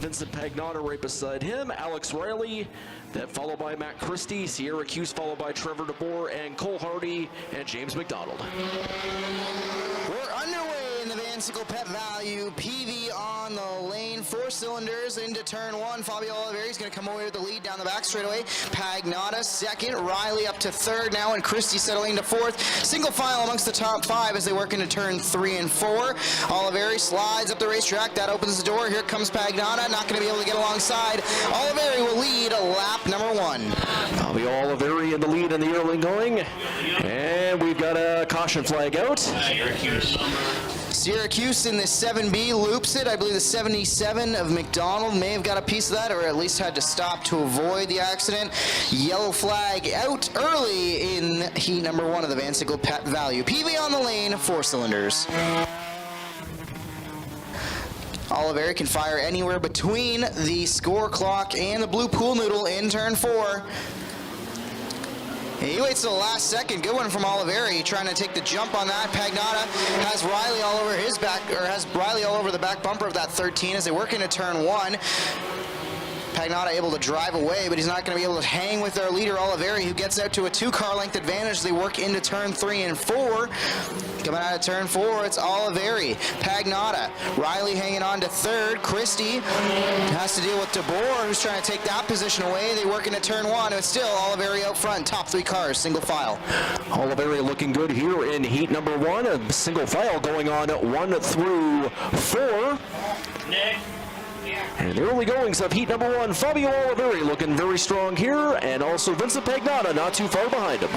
Vincent Pagnotta right beside him, Alex Riley, then followed by Matt Christie, Sierra Cuse followed by Trevor DeBoer, and Cole Hardy, and James McDonald. We're underway in the Van Sickle Pet Value. PV on the lane, 4 cylinders into turn 1. Fabio Oliveri is going to come away with the lead down the back straightaway. Pagnotta second, Riley up to third now, and Christie settling to fourth. Single file amongst the top 5 as they work into turn 3 and 4. Oliveri slides up the racetrack. That opens the door. Here comes Pagnotta. Not going to be able to get alongside. Oliveri will lead lap number 1. Fabio Oliveri in the lead in the early going. And we've got a caution flag out. Syracuse in the 7B loops it. I believe the 77 of McDonald may have got a piece of that, or at least had to stop to avoid the accident. Yellow flag out early in heat number 1 of the Van Sickle Pet Value. PV on the lane, 4 cylinders. Oliveri can fire anywhere between the score clock and the blue pool noodle in turn 4. He waits till the last second. Good one from Oliveri, trying to take the jump on that. Pagnotta has Riley all over his back, or has Riley all over the back bumper of that 13 as they work into turn 1. Pagnotta able to drive away, but he's not going to be able to hang with their leader, Oliveri, who gets out to a 2-car length advantage as they work into turn 3 and 4. Coming out of turn 4, it's Oliveri, Pagnotta, Riley hanging on to third. Christie has to deal with DeBoer, who's trying to take that position away. They work into turn 1, and it's still Oliveri out front. Top 3 cars, single file. Oliveri looking good here in heat number 1. A single file going on 1 through 4. Nick. And the early goings of heat number 1, Fabio Oliveri looking very strong here, and also Vincent Pagnotta not too far behind him.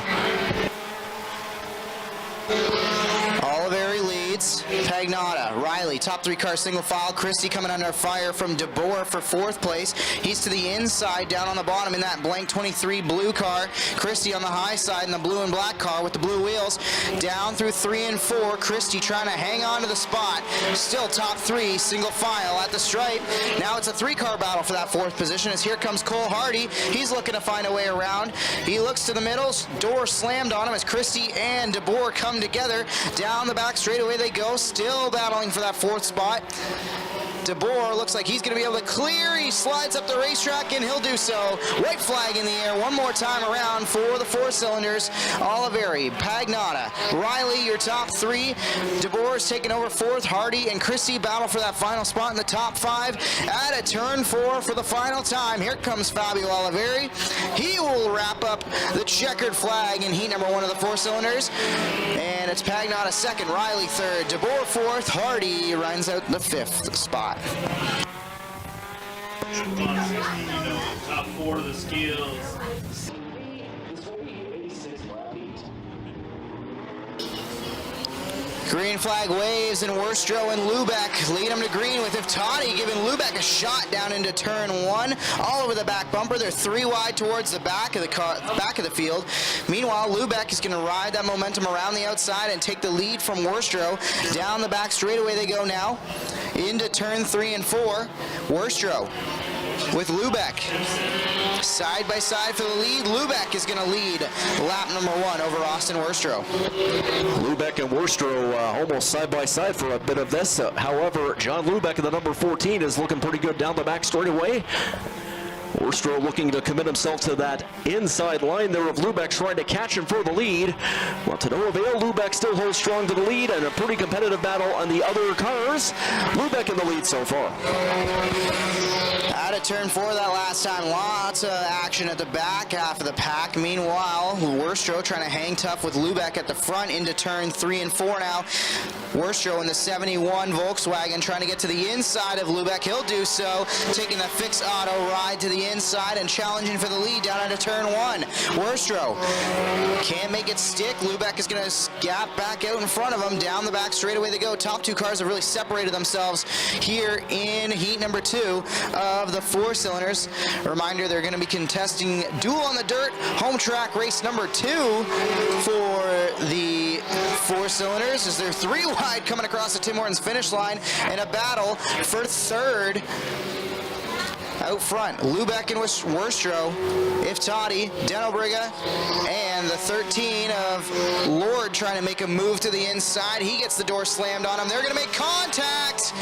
Oliveri leads, Pagnotta, Riley, top 3 car single file. Christie coming under fire from DeBoer for 4th place. He's to the inside, down on the bottom in that blank 23 blue car. Christie on the high side in the blue and black car with the blue wheels. Down through 3 and 4, Christie trying to hang on to the spot. Still top 3, single file at the stripe. Now it's a 3-car battle for that 4th position as here comes Cole Hardy. He's looking to find a way around. He looks to the middle, door slammed on him as Christie and DeBoer come together. Down the back straightaway they go, still battling for that 4th spot. DeBoer looks like he's going to be able to clear. He slides up the racetrack, and he'll do so. White flag in the air one more time around for the 4 cylinders. Oliveri, Pagnotta, Riley, your top 3. DeBoer's taking over 4th. Hardy and Christie battle for that final spot in the top 5. At a turn 4 for the final time. Here comes Fabio Oliveri. He will wrap up the checkered flag in heat number 1 of the 4 cylinders. And it's Pagnotta 2nd, Riley 3rd, DeBoer 4th. Hardy runs out the 5th spot. Top 4 of the skills. Green flag waves, and Worstro and Lubeck lead them to green, with Iftani giving Lubeck a shot down into turn 1, all over the back bumper. They're 3 wide towards the back of the car, back of the field. Meanwhile, Lubeck is going to ride that momentum around the outside and take the lead from Worstro. Down the back straightaway they go now into turn 3 and 4. Worstro with Lubeck side by side for the lead. Lubeck is going to lead lap number 1 over Austin Worstro. Lubeck and Worstro almost side by side for a bit of this. However, John Lubeck in the number 14 is looking pretty good down the back straightaway. Worstro looking to commit himself to that inside line there of Lubeck, trying to catch him for the lead. Well, to no avail, Lubeck still holds strong to the lead, and a pretty competitive battle on the other cars. Lubeck in the lead so far. Out of turn 4 that last time, lots of action at the back half of the pack. Meanwhile, Worstro trying to hang tough with Lubeck at the front into turn 3 and 4 now. Worstro in the 71 Volkswagen trying to get to the inside of Lubeck. He'll do so, taking the fixed auto ride to the inside and challenging for the lead down into turn 1. Worstro can't make it stick. Lubeck is going to gap back out in front of him. Down the back straightaway they go. Top 2 cars have really separated themselves here in heat number 2 of the 4 cylinders. A reminder, they're going to be contesting duel on the dirt, home track race number 2 for the 4 cylinders, as they're 3 wide coming across the Tim Hortons finish line, and a battle for 3rd out front. Lubeck and Worstro, Iftati, Denobriga, and the 13 of Lord trying to make a move to the inside. He gets the door slammed on him. They're going to make contact.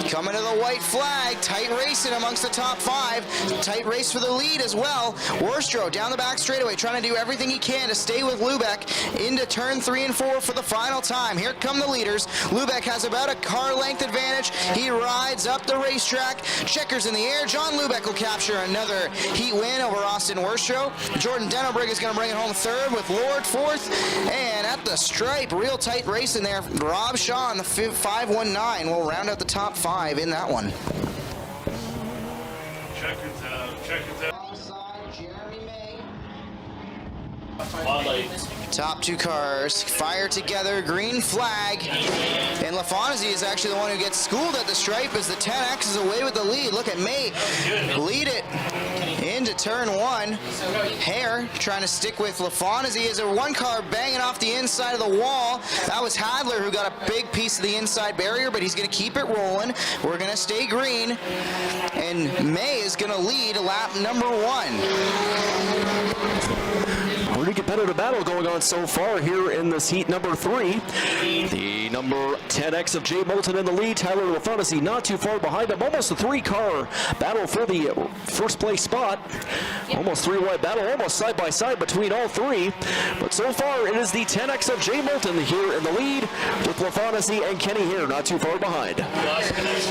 Coming to the white flag. Tight racing amongst the top 5. Tight race for the lead as well. Worstrow down the back straightaway, trying to do everything he can to stay with Lubeck into turn 3 and 4 for the final time. Here come the leaders. Lubeck has about a car length advantage. He rides up the racetrack. Checkers in the air. John Lubeck will capture another heat win over Austin Worstrow. Jordan Dennebrigg is going to bring it home third with Lord fourth. And at the stripe, real tight race in there. Rob Shaw in the 519 will round out the top 5 in that one. Check it out. Check it out. Top 2 cars fire together, green flag, and LaFontaine is actually the one who gets schooled at the stripe as the 10X is away with the lead. Look at May lead it into turn 1. Hare trying to stick with LaFontaine as a 1 car banging off the inside of the wall. That was Hadler who got a big piece of the inside barrier, but he's going to keep it rolling. We're going to stay green, and May is going to lead lap number 1. Pretty competitive battle going on so far here in this heat number 3. The number 10X of Jay Moulton in the lead. Tyler LaFontaine not too far behind him. Almost a 3-car battle for the first place spot. Almost 3-wide battle, almost side by side between all 3. But so far it is the 10X of Jay Moulton here in the lead with LaFontaine and Kenny Hare not too far behind.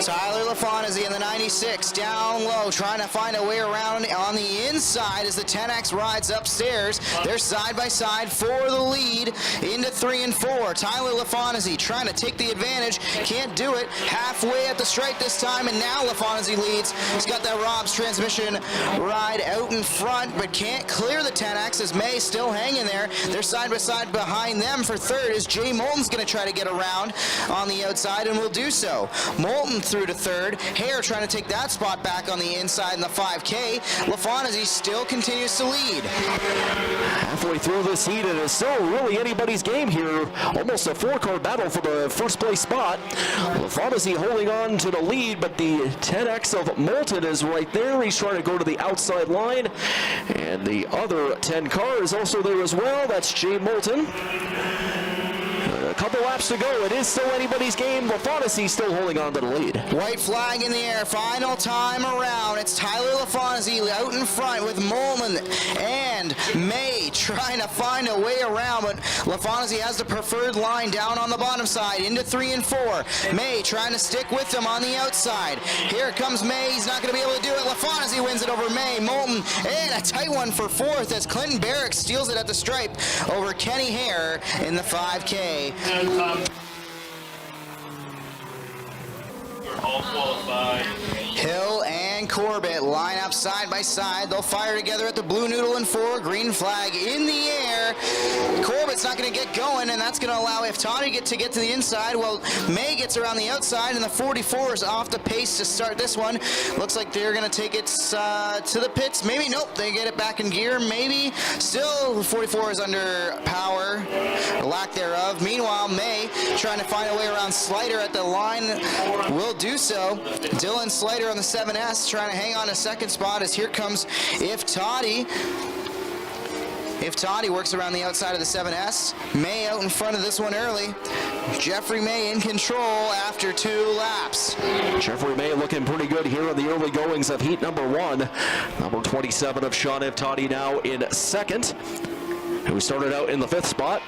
Tyler LaFontaine in the 96 down low, trying to find a way around on the inside as the 10X rides upstairs. They're side by side for the lead into 3 and 4. Tyler LaFontaine trying to take the advantage, can't do it. Halfway at the stripe this time, and now LaFontaine leads. He's got that Rob's transmission ride out in front, but can't clear the 10X as May still hanging there. They're side by side behind them for third as Jay Moulton's going to try to get around on the outside and will do so. Moulton through to third. Hare trying to take that spot back on the inside in the 5K. LaFontaine still continues to lead. Halfway through this heat, it is still really anybody's game here. Almost a 4-car battle for the first place spot. LaFontaine holding on to the lead, but the 10X of Moulton is right there. He's trying to go to the outside line. And the other 10 car is also there as well. That's Jay Moulton. A couple laps to go. It is still anybody's game. LaFontaine still holding on to the lead. White flag in the air. Final time around. It's Tyler LaFontaine out in front with Moulton and May trying to find a way around, but LaFontaine has the preferred line down on the bottom side into 3 and 4. May trying to stick with him on the outside. Here comes May. He's not going to be able to do it. LaFontaine wins it over May. Moulton, and a tight one for fourth as Clinton Barrick steals it at the stripe over Kenny Hare in the 5K. We're all qualified. Hill and Corbett line up side by side. They'll fire together at the blue noodle in 4. Green flag in the air. Corbett's not going to get going, and that's going to allow Iftani to get to the inside. Well, May gets around the outside, and the 44 is off the pace to start this one. Looks like they're going to take it to the pits. Maybe, nope, they get it back in gear. Maybe. Still, 44 is under power, or lack thereof. Meanwhile, May trying to find a way around Slider at the line. Will do so. Dylan Slider on the 7S trying to hang on to second spot as here comes Iftani. Iftani works around the outside of the 7S. May out in front of this one early. Jeffrey May in control after 2 laps. Jeffrey May looking pretty good here in the early goings of heat number 1. Number 27 of Sean Iftani now in second, who started out in the 5th spot.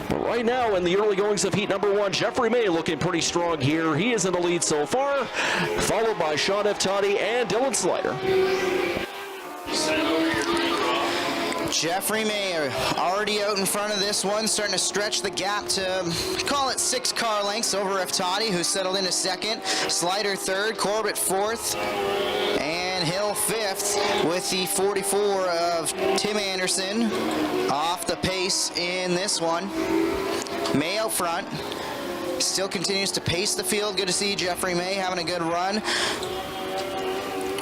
But right now, in the early goings of heat number 1, Jeffrey May looking pretty strong here. He is in the lead so far, followed by Sean Iftani and Dylan Slider. Jeffrey May already out in front of this one, starting to stretch the gap to, call it 6 car lengths over Iftani, who settled into second. Slider third, Corbett fourth, and Hill fifth, with the 44 of Tim Anderson off the pace in this one. May out front, still continues to pace the field. Good to see Jeffrey May having a good run.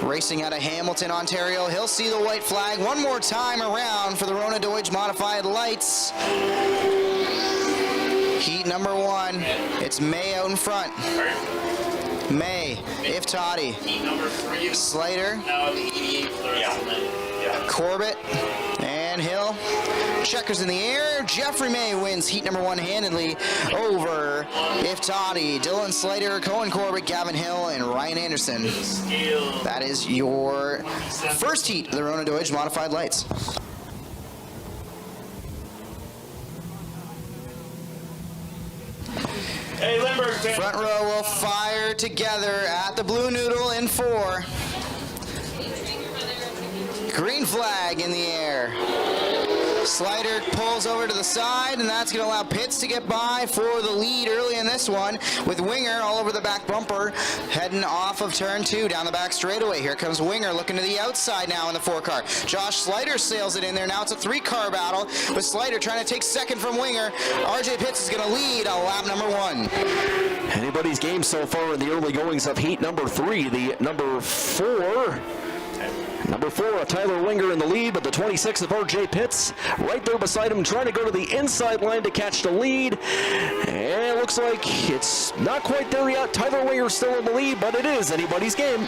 Racing out of Hamilton, Ontario. He'll see the white flag one more time around for the Rona Deutsch Modified Lights. Heat number 1. It's May out in front. May, Iftani, Slater, Corbett, and Hill. Checkers in the air. Jeffrey May wins heat number 1 handedly over Iftati, Dylan Slater, Cohen Corbett, Gavin Hill, and Ryan Anderson. That is your first heat of the Rona Deutsch Modified Lights. Hey, Lindbergh, Front row will fire together at the Blue Noodle in 4. Green flag in the air. Slider pulls over to the side, and that's going to allow Pitts to get by for the lead early in this one, with Winger all over the back bumper, heading off of turn 2 down the back straightaway. Here comes Winger looking to the outside now in the 4-car. Josh Slider sails it in there. Now it's a 3-car battle, with Slider trying to take second from Winger. RJ Pitts is going to lead on lap number 1. Anybody's game so far in the early goings of heat number 3. The number 4, Tyler Winger in the lead, but the 26 of RJ Pitts right there beside him, trying to go to the inside line to catch the lead. And it looks like it's not quite there yet. Tyler Winger still in the lead, but it is anybody's game.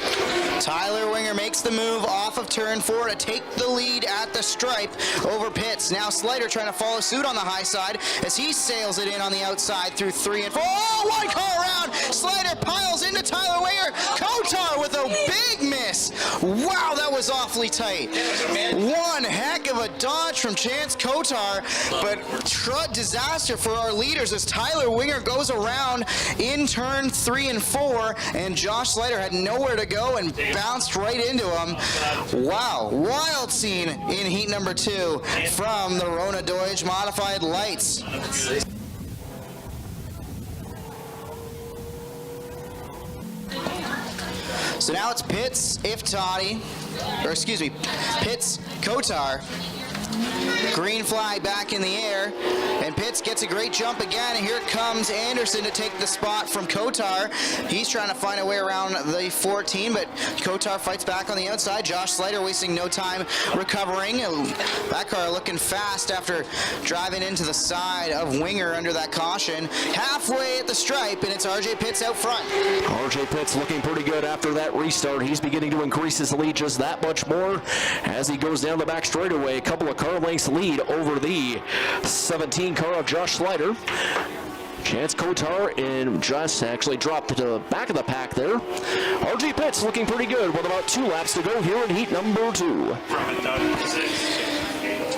Tyler Winger makes the move off of turn 4 to take the lead at the stripe over Pitts. Now Slider trying to follow suit on the high side as he sails it in on the outside through 3 and 4. Oh, 1 car around. Slider piles into Tyler Winger. Kotar with a big miss. Wow, that was awfully tight. One heck of a dodge from Chance Kotar, but disaster for our leaders as Tyler Winger goes around in turn 3 and 4, and Josh Slider had nowhere to go and bounced right into him. Wow, wild scene in heat number 2 from the Rona Deutsch Modified Lights. So now it's Pitts, Pitts, Kotar. Green flag back in the air, and Pitts gets a great jump again, and here comes Anderson to take the spot from Kotar. He's trying to find a way around the 14, but Kotar fights back on the outside. Josh Slider wasting no time recovering. That car looking fast after driving into the side of Winger under that caution. Halfway at the stripe, and it's RJ Pitts out front. RJ Pitts looking pretty good after that restart. He's beginning to increase his lead just that much more as he goes down the back straightaway. A couple of car lengths lead over the 17 car of Josh Slider. Chance Kotar and just actually dropped to the back of the pack there. RJ Pitts looking pretty good with about 2 laps to go here in heat number 2.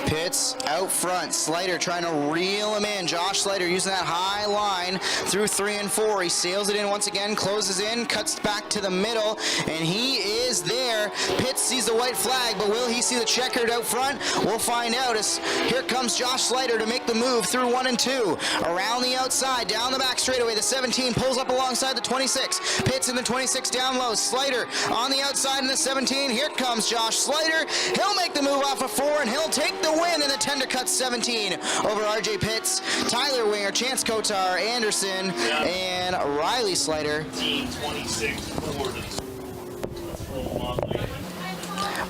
Pitts out front. Slider trying to reel him in. Josh Slider using that high line through 3 and 4. He sails it in once again, closes in, cuts back to the middle, and he is there. Pitts sees the white flag, but will he see the checkered out front? We'll find out as here comes Josh Slider to make the move through 1 and 2. Around the outside, down the back straightaway. The 17 pulls up alongside the 26. Pitts in the 26 down low. Slider on the outside in the 17. Here comes Josh Slider. He'll make the move off of 4, and he'll take the win in the tender cut 17 over RJ Pitts, Tyler Winger, Chance Kotar, Anderson, and Riley Slider. 26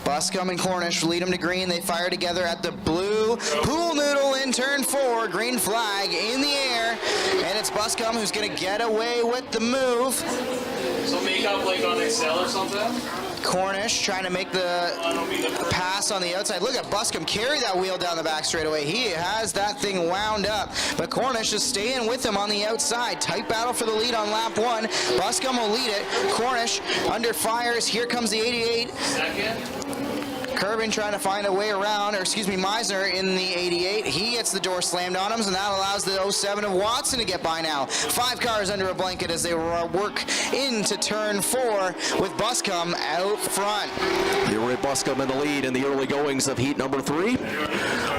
Buscombe and Cornish lead them to green. They fire together at the blue pool noodle in turn 4. Green flag in the air, and it's Buscombe who's going to get away with the move. So make up like on Excel or something? Cornish trying to make the pass on the outside. Look at Buscombe carry that wheel down the back straightaway. He has that thing wound up, but Cornish is staying with him on the outside. Tight battle for the lead on lap 1. Buscombe will lead it. Cornish under fires. Here comes the 88. Second. Kerbin trying to find a way around, Meisner in the 88. He gets the door slammed on him, and that allows the 07 of Watson to get by now. 5 cars under a blanket as they work into turn 4 with Buscombe out front. Leroy Buscombe in the lead in the early goings of heat number 3.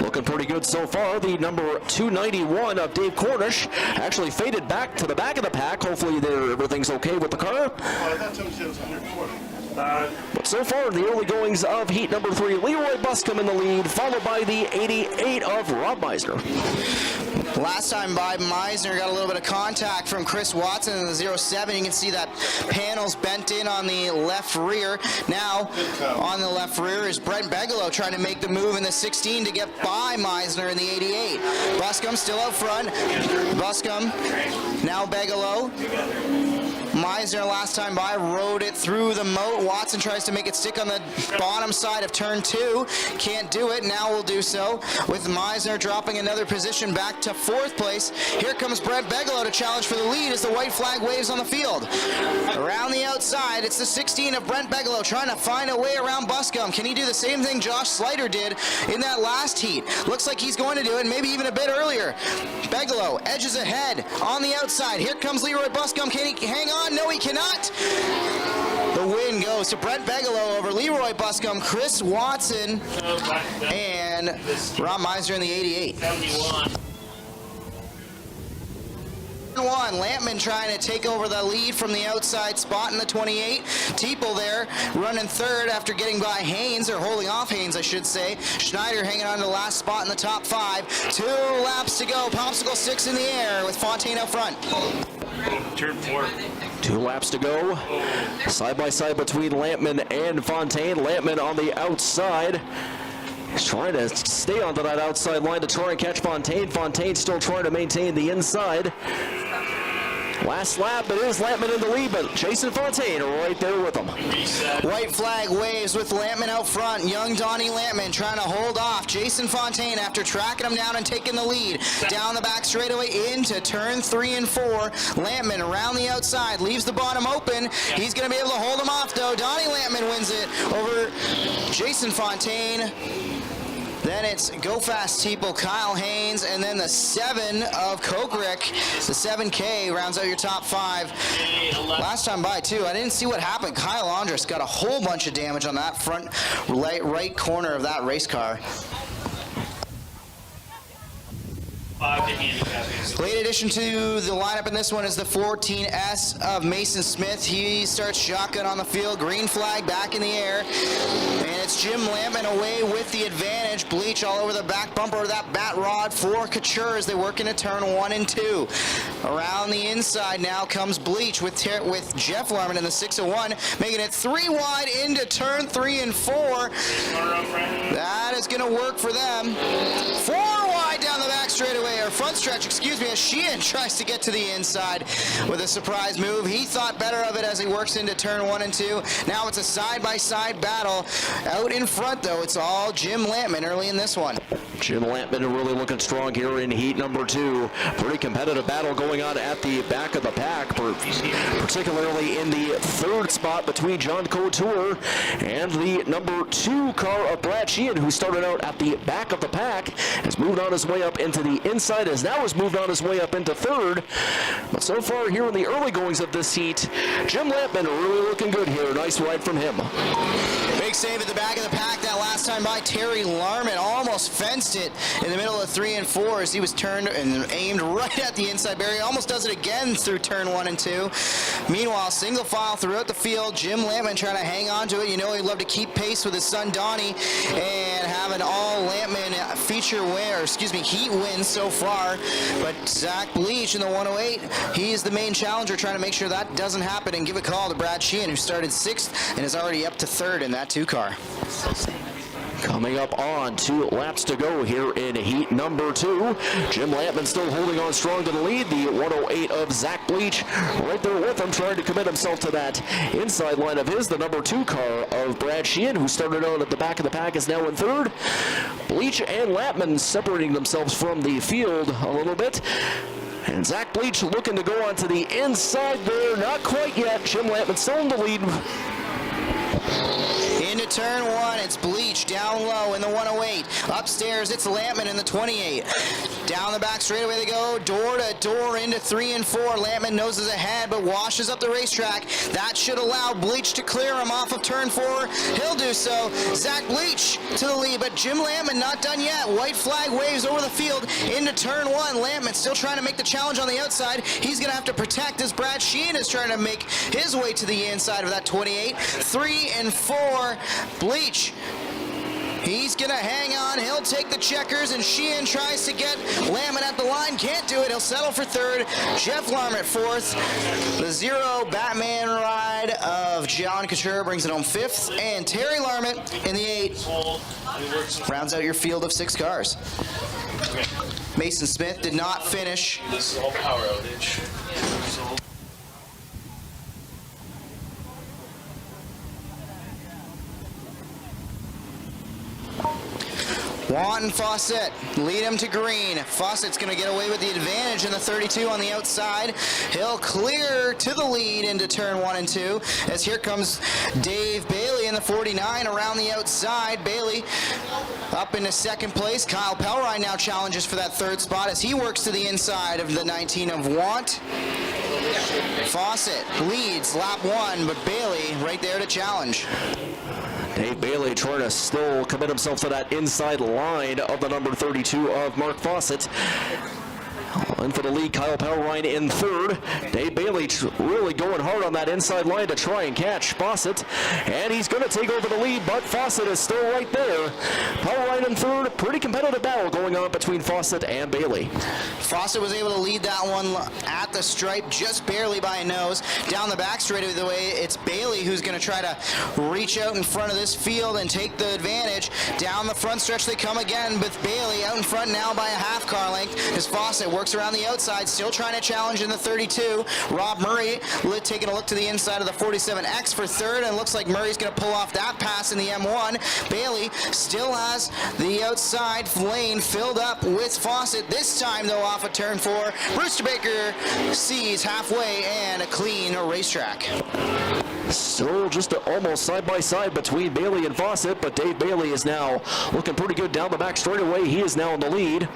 Looking pretty good so far. The number 291 of Dave Cornish actually faded back to the back of the pack. Hopefully everything's okay with the car. I thought Tony was 140. But so far in the early goings of heat number 3, Leroy Buscombe in the lead, followed by the 88 of Rob Meisner. Last time by, Meisner got a little bit of contact from Chris Watson in the 07. You can see that panel's bent in on the left rear. Now on the left rear is Brent Bigelow trying to make the move in the 16 to get by Meisner in the 88. Buscombe still out front. Buscombe, now Bigelow. Meisner last time by rode it through the moat. Watson tries to make it stick on the bottom side of turn 2. Can't do it. Now will do so with Meisner dropping another position back to 4th place. Here comes Brent Bigelow to challenge for the lead as the white flag waves on the field. Around the outside, it's the 16 of Brent Bigelow trying to find a way around Buscombe. Can he do the same thing Josh Slater did in that last heat? Looks like he's going to do it, maybe even a bit earlier. Bigelow edges ahead on the outside. Here comes Leroy Buscombe. Can he hang on? No, he cannot. The win goes to Brent Bigelow over Leroy Buscombe, Chris Watson, and Rob Meisner in the 88. 71. Lampman trying to take over the lead from the outside spot in the 28. Teeple there running 3rd after getting by Haynes, or holding off Haynes, I should say. Schneider hanging on to the last spot in the top 5. 2 laps to go. Popsicle sticks in the air with Fontaine out front. Turn 4. 2 laps to go. Side by side between Lampman and Fontaine. Lampman on the outside. He's trying to stay onto that outside line to try and catch Fontaine. Fontaine still trying to maintain the inside. Last lap, it is Lampman in the lead, but Jason Fontaine right there with him. White flag waves with Lampman out front. Young Donnie Lampman trying to hold off Jason Fontaine after tracking him down and taking the lead. Down the back straightaway into turn 3 and 4. Lampman around the outside, leaves the bottom open. He's going to be able to hold him off, though. Donnie Lampman wins it over Jason Fontaine. Then it's Go Fast Teeple, Kyle Haynes, and then the 7 of Kokrick. The 7K rounds out your top 5. Last time by, too, I didn't see what happened. Kyle Andrus got a whole bunch of damage on that front right corner of that race car. Late addition to the lineup in this one is the 14S of Mason Smith. He starts shotgun on the field. Green flag back in the air. And it's Jim Lampman away with the advantage. Bleach all over the back bumper of that bat rod for Couture as they work into turn 1 and 2. Around the inside now comes Bleach with Jeff Larman in the 601, making it 3 wide into turn 3 and 4. That is going to work for them. 4 wide down the back straightaway, or front stretch, excuse me, as Sheehan tries to get to the inside with a surprise move. He thought better of it as he works into turn 1 and 2. Now it's a side-by-side battle. Out in front, though, it's all Jim Lampman early in this one. Jim Lampman really looking strong here in heat number 2. Pretty competitive battle going on at the back of the pack, particularly in the 3rd spot between John Couture and the number 2 car of Brad Sheehan, who started out at the back of the pack, has moved on his way up into the inside, has now moved on his way up into 3rd. But so far here in the early goings of this heat, Jim Lampman really looking good here. Nice ride from him. Big save at the back of the pack that last time by Terry Larman. Almost fenced it in the middle of 3 and 4 as he was turned and aimed right at the inside barrier. Almost does it again through turn 1 and 2. Meanwhile, single file throughout the field. Jim Lampman trying to hang on to it. You know he'd love to keep pace with his son Donnie and have an all Lampman feature win, or excuse me, heat win so far. But Zach Bleach in the 108, he's the main challenger trying to make sure that doesn't happen and give a call to Brad Sheehan, who started 6th and is already up to 3rd in that 2 car. Coming up on 2 laps to go here in heat number 2. Jim Lampman still holding on strong to the lead. The 108 of Zach Bleach right there with him, trying to commit himself to that inside line of his. The number 2 car of Brad Sheehan, who started out at the back of the pack, is now in 3rd. Bleach and Lampman separating themselves from the field a little bit. And Zach Bleach looking to go onto the inside there. Not quite yet. Jim Lampman still in the lead. Into turn 1, it's Bleach down low in the 108. Upstairs, it's Lampman in the 28. Down the back straightaway they go, door to door into 3 and 4. Lampman noses ahead, but washes up the racetrack. That should allow Bleach to clear him off of turn 4. He'll do so. Zach Bleach to the lead, but Jim Lampman not done yet. White flag waves over the field into turn 1. Lampman still trying to make the challenge on the outside. He's going to have to protect as Brad Sheehan is trying to make his way to the inside of that 28. 3 and 4. Bleach, he's going to hang on. He'll take the checkers, and Sheehan tries to get Lampman at the line. Can't do it. He'll settle for 3rd. Jeff Larman at 4th. The 0 Batman ride of John Couture brings it home 5th, and Terry Larman in the 8 rounds out your field of 6 cars. Mason Smith did not finish. This is all power outage. Want and Fawcett lead him to green. Fawcett's going to get away with the advantage in the 32 on the outside. He'll clear to the lead into turn 1 and 2 as here comes Dave Bailey in the 49 around the outside. Bailey up into second place. Kyle Pelrine now challenges for that third spot as he works to the inside of the 19 of Want. Fawcett leads lap 1, but Bailey right there to challenge. Dave Bailey trying to still commit himself to that inside line of the number 32 of Mark Fawcett. In for the lead, Kyle Pelrine in third. Dave Bailey really going hard on that inside line to try and catch Fawcett. And he's going to take over the lead, but Fawcett is still right there. Pelrine in third. Pretty competitive battle going on between Fawcett and Bailey. Fawcett was able to lead that one at the stripe just barely by a nose. Down the back straightaway, it's Bailey who's going to try to reach out in front of this field and take the advantage. Down the front stretch they come again with Bailey out in front now by a half car length as Fawcett works around the outside, still trying to challenge in the 32. Rob Murray taking a look to the inside of the 47X for third, and it looks like Murray's going to pull off that pass in the M1. Bailey still has the outside lane filled up with Fawcett. This time, though, off of turn 4. Brewster Baker sees halfway and a clean racetrack. Still just almost side by side between Bailey and Fawcett, but Dave Bailey is now looking pretty good down the back straightaway. He is now in the lead.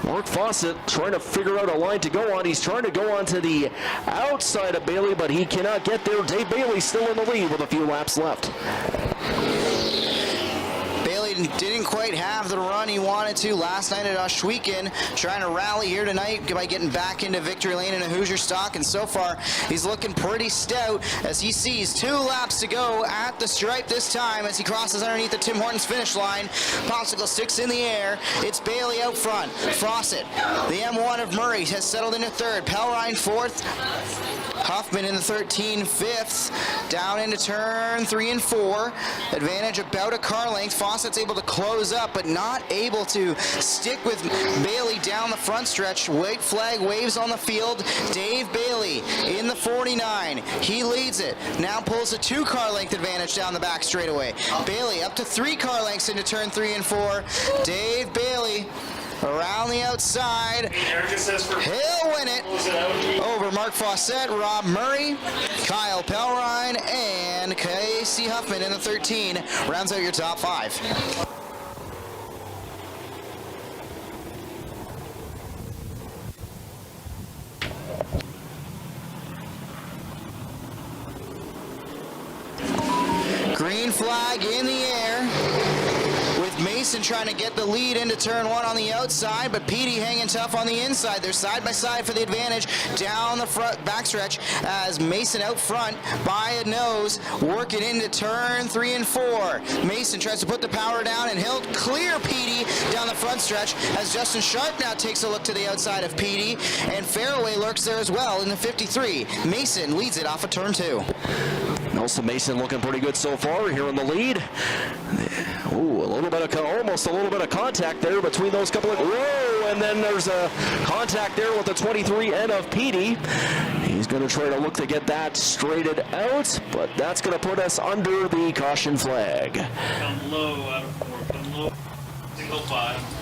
Mark Fawcett trying to figure out a line to go on. He's trying to go on to the outside of Bailey, but he cannot get there. Dave Bailey still in the lead with a few laps left. Bailey didn't quite have the run he wanted to last night at Oshweekend, trying to rally here tonight by getting back into victory lane in a Hoosier stock, and so far he's looking pretty stout as he sees 2 laps to go at the stripe this time as he crosses underneath the Tim Hortons finish line. Popsicle sticks in the air. It's Bailey out front. Fawcett, the M1 of Murray, has settled into third. Pelrine fourth. Huffman in the 13, fifth. Down into turn 3 and 4. Advantage about a car length. Fawcett's able to close up, but not able to stick with Bailey down the front stretch. White flag waves on the field. Dave Bailey in the 49. He leads it. Now pulls a 2 car length advantage down the back straightaway. Bailey up to 3 car lengths into turn 3 and 4. Dave Bailey around the outside. He'll win it over Mark Fawcett, Rob Murray, Kyle Pelrine, and Casey Huffman in the 13. Rounds out your top 5. Green flag in the air. Mason trying to get the lead into turn 1 on the outside, but Petey hanging tough on the inside. They're side by side for the advantage down the front backstretch as Mason out front by a nose, working into turn 3 and 4. Mason tries to put the power down and he'll clear Petey down the front stretch as Justin Sharp now takes a look to the outside of Petey, and Fairway lurks there as well in the 53. Mason leads it off of turn 2. Nelson Mason looking pretty good so far here in the lead. Ooh, almost a little bit of contact there between those couple of, whoa, and then there's a contact there with the 23 N of Petey. He's going to try to look to get that straightened out, but that's going to put us under the caution flag. Come low out of 4, come low, single 5.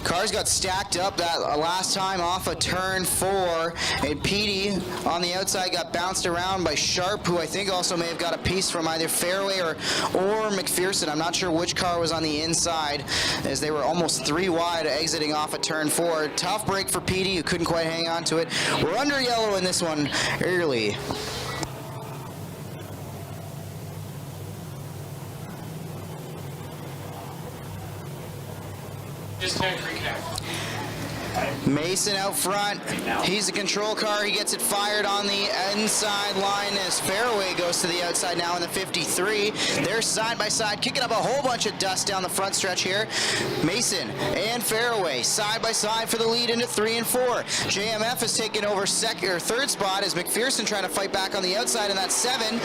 Cars got stacked up that last time off of turn 4, and Petey on the outside got bounced around by Sharp, who I think also may have got a piece from either Fairway or McPherson. I'm not sure which car was on the inside, as they were almost 3 wide exiting off of turn 4. Tough break for Petey, who couldn't quite hang on to it. We're under yellow in this one early. Just can't recap. Mason out front. He's a control car. He gets it fired on the inside line as Fairway goes to the outside now in the 53. They're side by side, kicking up a whole bunch of dust down the front stretch here. Mason and Fairway side by side for the lead into 3 and 4. JMF is taking over second or third spot as McPherson trying to fight back on the outside in that 7.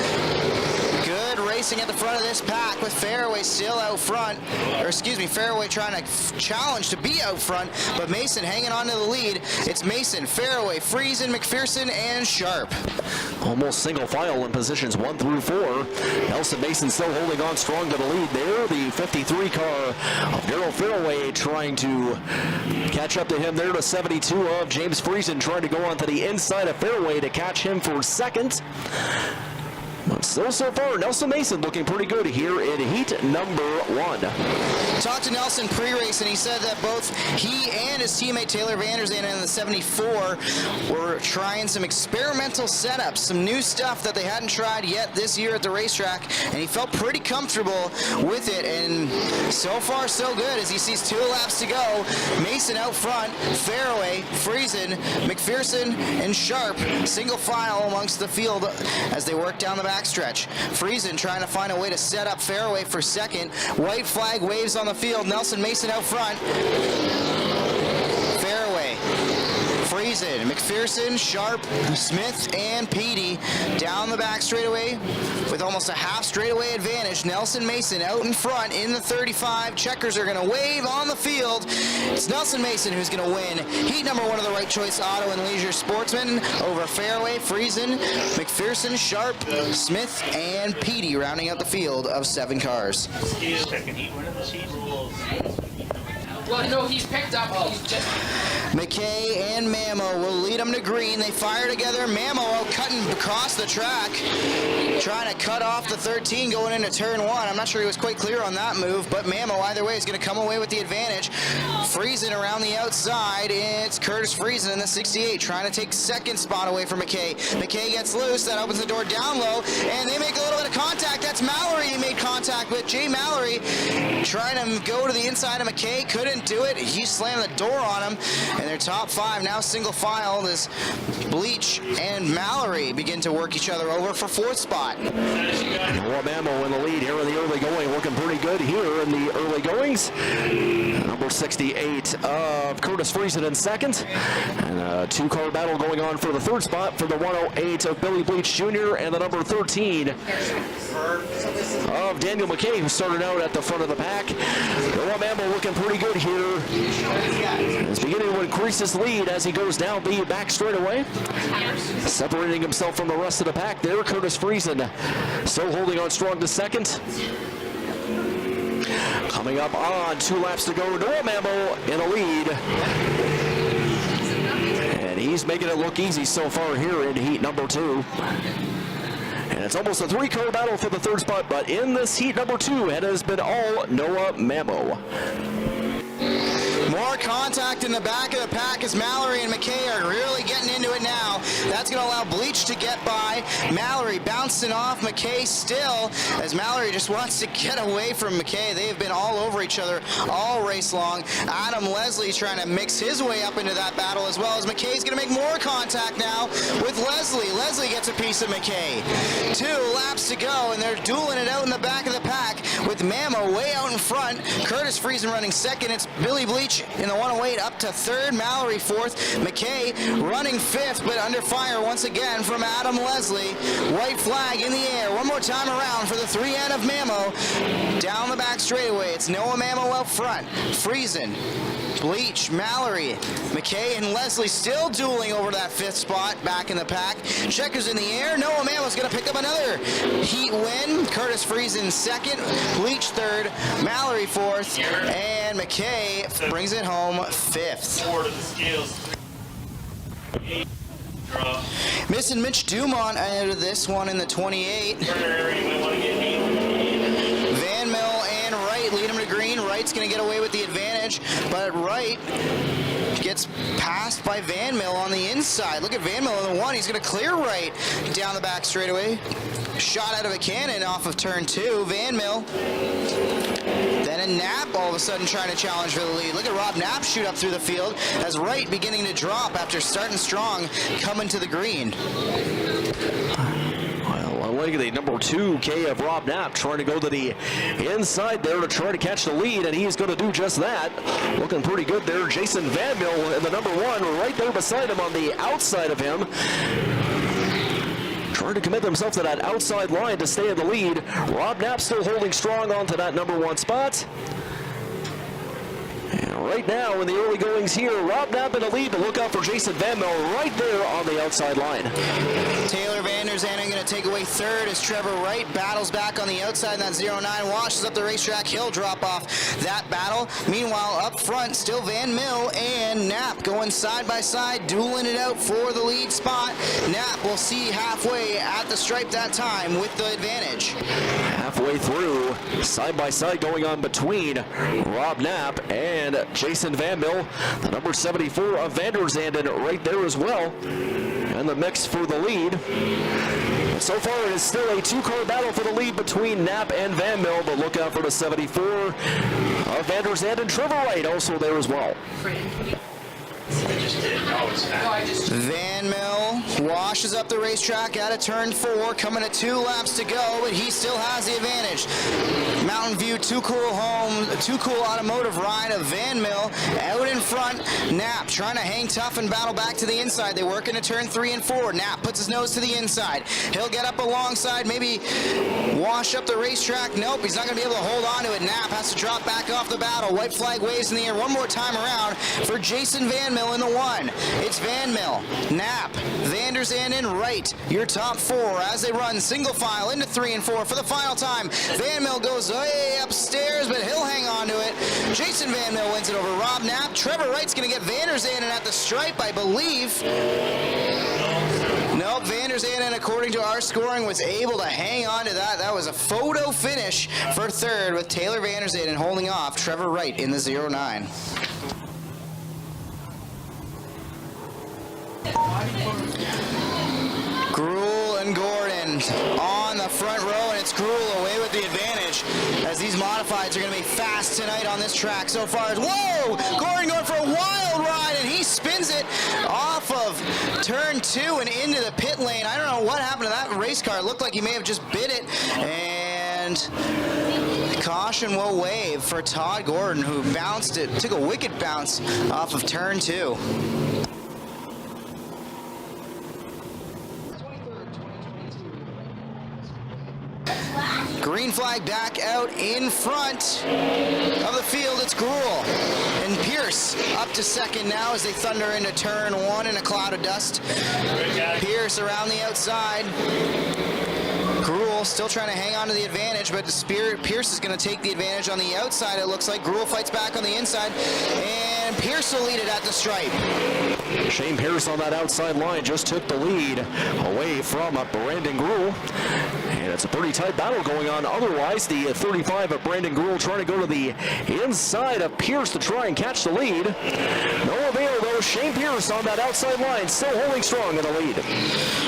Good racing at the front of this pack with Fairway still out front, or excuse me, Fairway trying to challenge to be out front, but Mason hanging on to the lead. It's Mason, Fairway, Friesen, McPherson, and Sharp. Almost single file in positions 1 through 4. Nelson Mason still holding on strong to the lead there. The 53 car of Darryl Fairway trying to catch up to him there to 72 of James Friesen, trying to go onto the inside of Fairway to catch him for second. But still, so far, Nelson Mason looking pretty good here in heat number 1. Talked to Nelson pre-race, and he said that both he and his teammate Taylor Vanderzanden in the 74 were trying some experimental setups, some new stuff that they hadn't tried yet this year at the racetrack, and he felt pretty comfortable with it, and so far so good as he sees 2 laps to go. Mason out front, Fairway, Friesen, McPherson, and Sharp single file amongst the field as they work down the backstretch. Friesen trying to find a way to set up Fairway for second. White flag waves on the field. Nelson Mason out front. Fairway, Friesen, McPherson, Sharp, Smith, and Petey down the back straightaway with almost a half straightaway advantage. Nelson Mason out in front in the 35. Checkers are going to wave on the field. It's Nelson Mason who's going to win heat number 1 of the Right Choice Auto and Leisure Sportsman over Fairway, Friesen, McPherson, Sharp, Smith, and Petey rounding out the field of 7 cars. Second heat winner this heat rules. Well, no, he's picked up. He's just... McKay and Mamo will lead them to green. They fire together. Mamo out cutting across the track, trying to cut off the 13 going into turn 1. I'm not sure he was quite clear on that move, but Mamo either way is going to come away with the advantage. Friesen around the outside. It's Curtis Friesen in the 68 trying to take second spot away from McKay. McKay gets loose. That opens the door down low, and they make a little bit of contact. That's Mallory he made contact with. Jay Mallory trying to go to the inside of McKay. Couldn't do it. He slammed the door on him. And their top 5 now single file as Bleach and Mallory begin to work each other over for 4th spot. Noah Mamo in the lead here in the early going, looking pretty good here in the early goings. Number 68 of Curtis Friesen in second. And a 2-car battle going on for the 3rd spot for the 108 of Billy Bleach Jr. and the number 13 of Daniel McKay, who started out at the front of the pack. Noah Mamo looking pretty good here. He's beginning to increase his lead as he goes down the back straightaway. Separating himself from the rest of the pack there. Curtis Friesen still holding on strong to second. Coming up on 2 laps to go, Noah Mamo in the lead. And he's making it look easy so far here in heat number 2. And it's almost a 3-car battle for the 3rd spot, but in this heat number 2, it has been all Noah Mamo. More contact in the back of the pack as Mallory and McKay are really getting into it now. That's going to allow Bleach to get by. Mallory bouncing off McKay still as Mallory just wants to get away from McKay. They have been all over each other all race long. Adam Leslie's trying to mix his way up into that battle as well as McKay's going to make more contact now with Leslie. Leslie gets a piece of McKay. 2 laps to go and they're dueling it out in the back of the pack with Mamo way out in front. Curtis Friesen running second. It's Billy Bleach in the 108 up to 3rd, Mallory 4th, McKay running 5th, but under fire once again from Adam Leslie. White flag in the air. One more time around for the 3N of Mamo. Down the back straightaway, it's Noah Mamo out front. Friesen, Bleach, Mallory, McKay, and Leslie still dueling over that 5th spot back in the pack. Checkers in the air. Noah Mamo's going to pick up another heat win. Curtis Friesen 2nd, Bleach 3rd, Mallory 4th, and McKay brings it home 5th. 4 to the scales. Drop. Missing Mitch Dumont out of this one in the 28. Van Mill and Wright lead him to green. Wright's going to get away with the advantage, but Wright gets passed by Van Mill on the inside. Look at Van Mill in the 1. He's going to clear Wright down the back straightaway. Shot out of a cannon off of turn 2. Van Mill. Then a Knapp all of a sudden trying to challenge for the lead. Look at Rob Knapp shoot up through the field as Wright beginning to drop after starting strong coming to the green. Well, look at the number 2K of Rob Knapp trying to go to the inside there to try to catch the lead, and he's going to do just that. Looking pretty good there. Jason Van Mill in the number 1 right there beside him on the outside of him. trying to commit themselves to that outside line to stay in the lead. Rob Knapp still holding strong onto that number 1 spot. And right now in the early goings here, Rob Knapp in the lead, but look out for Jason Van Mel right there on the outside line. Taylor Van Der Zanden going to take away third as Trevor Wright battles back on the outside. That 09 washes up the racetrack. He'll drop off that battle. Meanwhile, up front, still Van Mil and Knapp going side by side, dueling it out for the lead spot. Knapp will see halfway at the stripe that time with the advantage. Halfway through, side by side going on between Rob Knapp and Jason Van Mil. The number 74 of Van Der Zanden right there as well. And the mix for the lead. So far, it is still a 2-car battle for the lead between Knapp and Van Mil, but look out for the 74 of Van Der Zanden. Trevor Wright also there as well. Van Mil washes up the racetrack out of turn 4, coming to 2 laps to go, but he still has the advantage. Mountain View, Too Cool Automotive ride of Van Mil out in front. Knapp trying to hang tough and battle back to the inside. They work into turn 3 and 4. Knapp puts his nose to the inside. He'll get up alongside, maybe wash up the racetrack. Nope, he's not going to be able to hold on to it. Knapp has to drop back off the battle. White flag waves in the air one more time around for Jason Van Mil in the 1. It's Van Mil, Knapp, Van Der Zanden, Wright, your top 4 as they run single file into 3 and 4 for the final time. Van Mil goes way upstairs, but he'll hang on to it. Jason Van Mil wins it over Rob Knapp. Trevor Wright's going to get Van Der Zanden at the stripe, I believe. Nope, Van Der Zanden, according to our scoring, was able to hang on to that. That was a photo finish for third with Taylor Van Der Zanden holding off Trevor Wright in the 09. Gruel and Gordon on the front row, and it's Gruel away with the advantage as these modifieds are going to be fast tonight on this track so far. Whoa! Gordon going for a wild ride, and he spins it off of turn 2 and into the pit lane. I don't know what happened to that race car. It looked like he may have just bit it, and caution will wave for Todd Gordon, who bounced it, took a wicked bounce off of turn 2. Green flag back out in front of the field. It's Gruel and Pierce up to second now as they thunder into turn 1 in a cloud of dust. Pierce around the outside. Gruel still trying to hang on to the advantage, but Pierce is going to take the advantage on the outside. It looks like Gruel fights back on the inside, and Pierce will lead it at the stripe. Shane Pierce on that outside line just took the lead away from Brandon Gruel. And it's a pretty tight battle going on. Otherwise, the 35 of Brandon Gruel trying to go to the inside of Pierce to try and catch the lead. No avail, though. Shane Pierce on that outside line, still holding strong in the lead.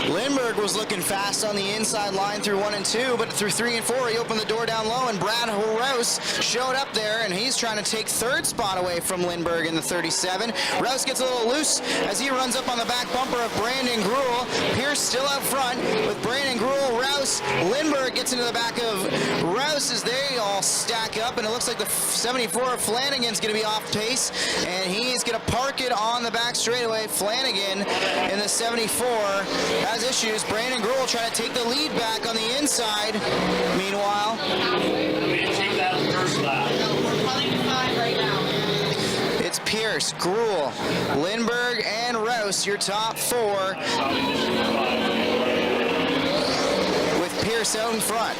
Lindbergh was looking fast on the inside line through 1 and 2, but through 3 and 4, he opened the door down low, and Brad Rouse showed up there, and he's trying to take third spot away from Lindbergh in the 37. Rouse gets a little loose as he runs up on the back bumper of Brandon Gruel. Pierce still out front with Brandon Gruel, Rouse. Lindbergh gets into the back of Rouse as they all stack up, and it looks like the 74 of Flanagan's going to be off pace, and he's going to park it on the back straightaway. Flanagan in the 74 has issues. Brandon Gruel trying to take the lead back on the inside. Meanwhile, Take that on the first lap. We're running 5 right now. it's Pierce, Gruel, Lindbergh, and Rouse, your top 4, with Pierce out in front.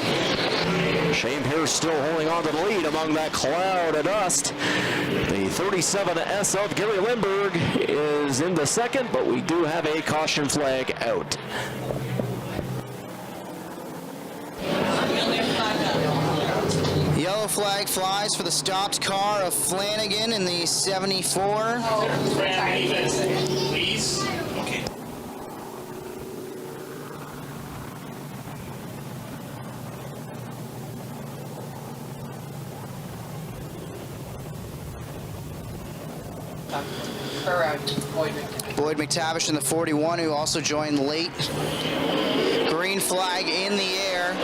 Shane Pierce still holding on to the lead among that cloud of dust. The 37S of Gary Lindbergh is in the second, but we do have a caution flag out. Yellow flag flies for the stopped car of Flanagan in the 74. Please. Okay. Boyd McTavish in the 41, who also joined late. Green flag in the air.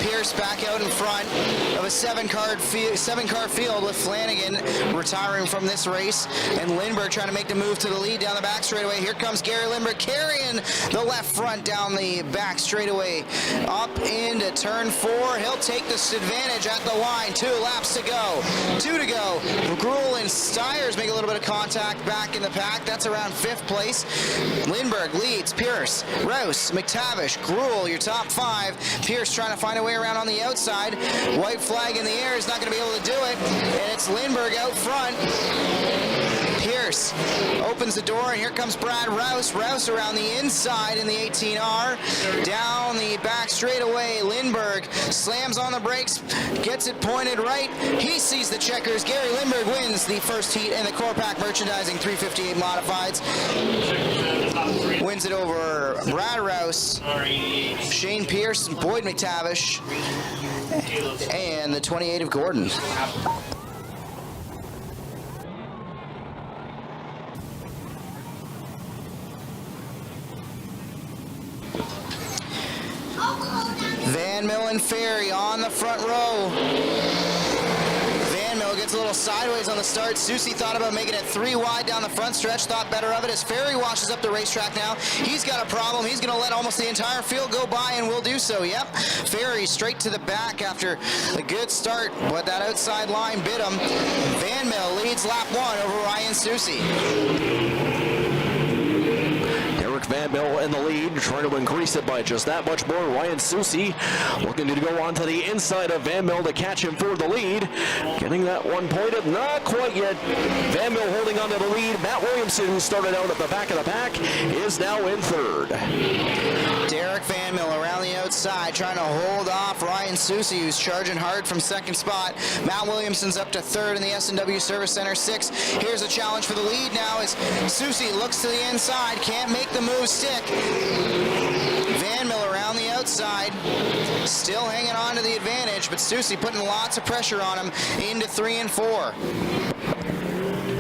Pierce Pierce back out in front of a seven-car field with Flanagan retiring from this race, and Lindbergh trying to make the move to the lead down the back straightaway. Here comes Gary Lindbergh carrying the left front down the back straightaway up into turn 4. He'll take this advantage at the line. 2 laps to go. 2 to go. Gruel and Stiers make a little bit of contact back in the pack. That's around 5th place. Lindbergh leads. Pierce, Rouse, McTavish, Gruel, your top 5. Pierce trying to find a way around on the outside. White flag in the air, is not going to be able to do it. And it's Lindbergh out front. Pierce opens the door, and here comes Brad Rouse. Rouse around the inside in the 18R. Down the back straightaway, Lindbergh slams on the brakes, gets it pointed right. He sees the checkers. Gary Lindbergh wins the first heat in the Core Pack Merchandising 358 Modifieds. Wins it over Brad Rouse, Shane Pierce, Boyd McTavish, and the 28 of Gordon. Van Mill and Ferry on the front row. Van Mill gets a little sideways on the start. Susie thought about making it 3 wide down the front stretch, thought better of it as Ferry washes up the racetrack now. He's got a problem. He's going to let almost the entire field go by, and will do so. Yep, Ferry straight to the back after a good start, but that outside line bit him. Van Mill leads lap 1 over Ryan Susie. Van Mill in the lead, trying to increase it by just that much more. Ryan Susie looking to go on to the inside of Van Mill to catch him for the lead. Getting that one pointed, not quite yet. Van Mill holding on to the lead. Matt Williamson, who started out at the back of the pack, is now in 3rd. Derek Van Mill around the outside, trying to hold off Ryan Susie, who's charging hard from 2nd spot. Matt Williamson's up to 3rd in the S&W Service Center 6. Here's a challenge for the lead now as Susie looks to the inside, can't make the move stick. Van Mill around the outside, still hanging on to the advantage, but Susie putting lots of pressure on him into 3 and 4.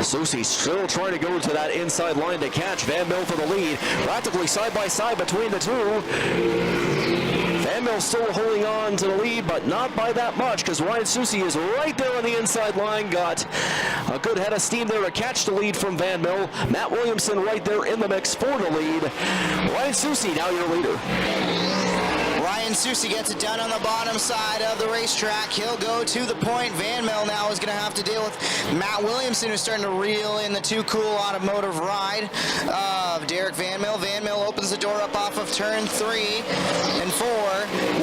Susie still trying to go to that inside line to catch Van Mill for the lead. Practically side by side between the two. Van Mill still holding on to the lead, but not by that much, because Ryan Susie is right there on the inside line. Got a good head of steam there to catch the lead from Van Mill. Matt Williamson right there in the mix for the lead. Ryan Susie, now your leader. Ryan Susie gets it done on the bottom side of the racetrack. He'll go to the point. Van Mill now is going to have to deal with Matt Williamson, who's starting to reel in the Too Cool automotive ride of Derek Van Mill. Van Mill opens the door up off of turn 3 and 4.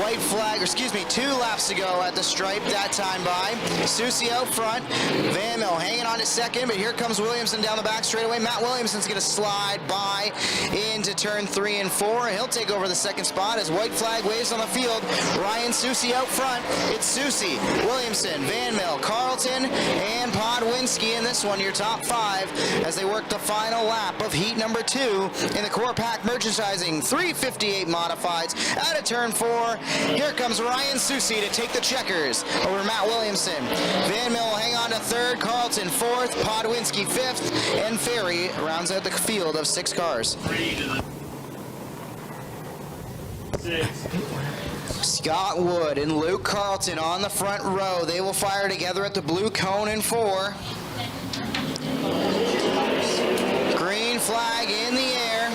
White flag, or excuse me, 2 laps to go at the stripe that time by. Susie out front. Van Mill hanging on to 2nd, but here comes Williamson down the back straightaway. Matt Williamson's going to slide by into turn 3 and 4. He'll take over the 2nd spot as white flag waves on the field. Ryan Susie out front. It's Susie, Williamson, Van Mill, Carlton, and Podwinski in this one, your top 5, as they work the final lap of heat number 2 in the Core Pack Merchandising 358 Modifieds. Out of turn 4, here comes Ryan Susie to take the checkers over Matt Williamson. Van Mill will hang on to 3rd, Carlton 4th, Podwinski 5th, and Ferry rounds out the field of 6 cars. 3 to the 6. Scott Wood and Luke Carlton on the front row. They will fire together at the blue cone in 4. Green flag in the air.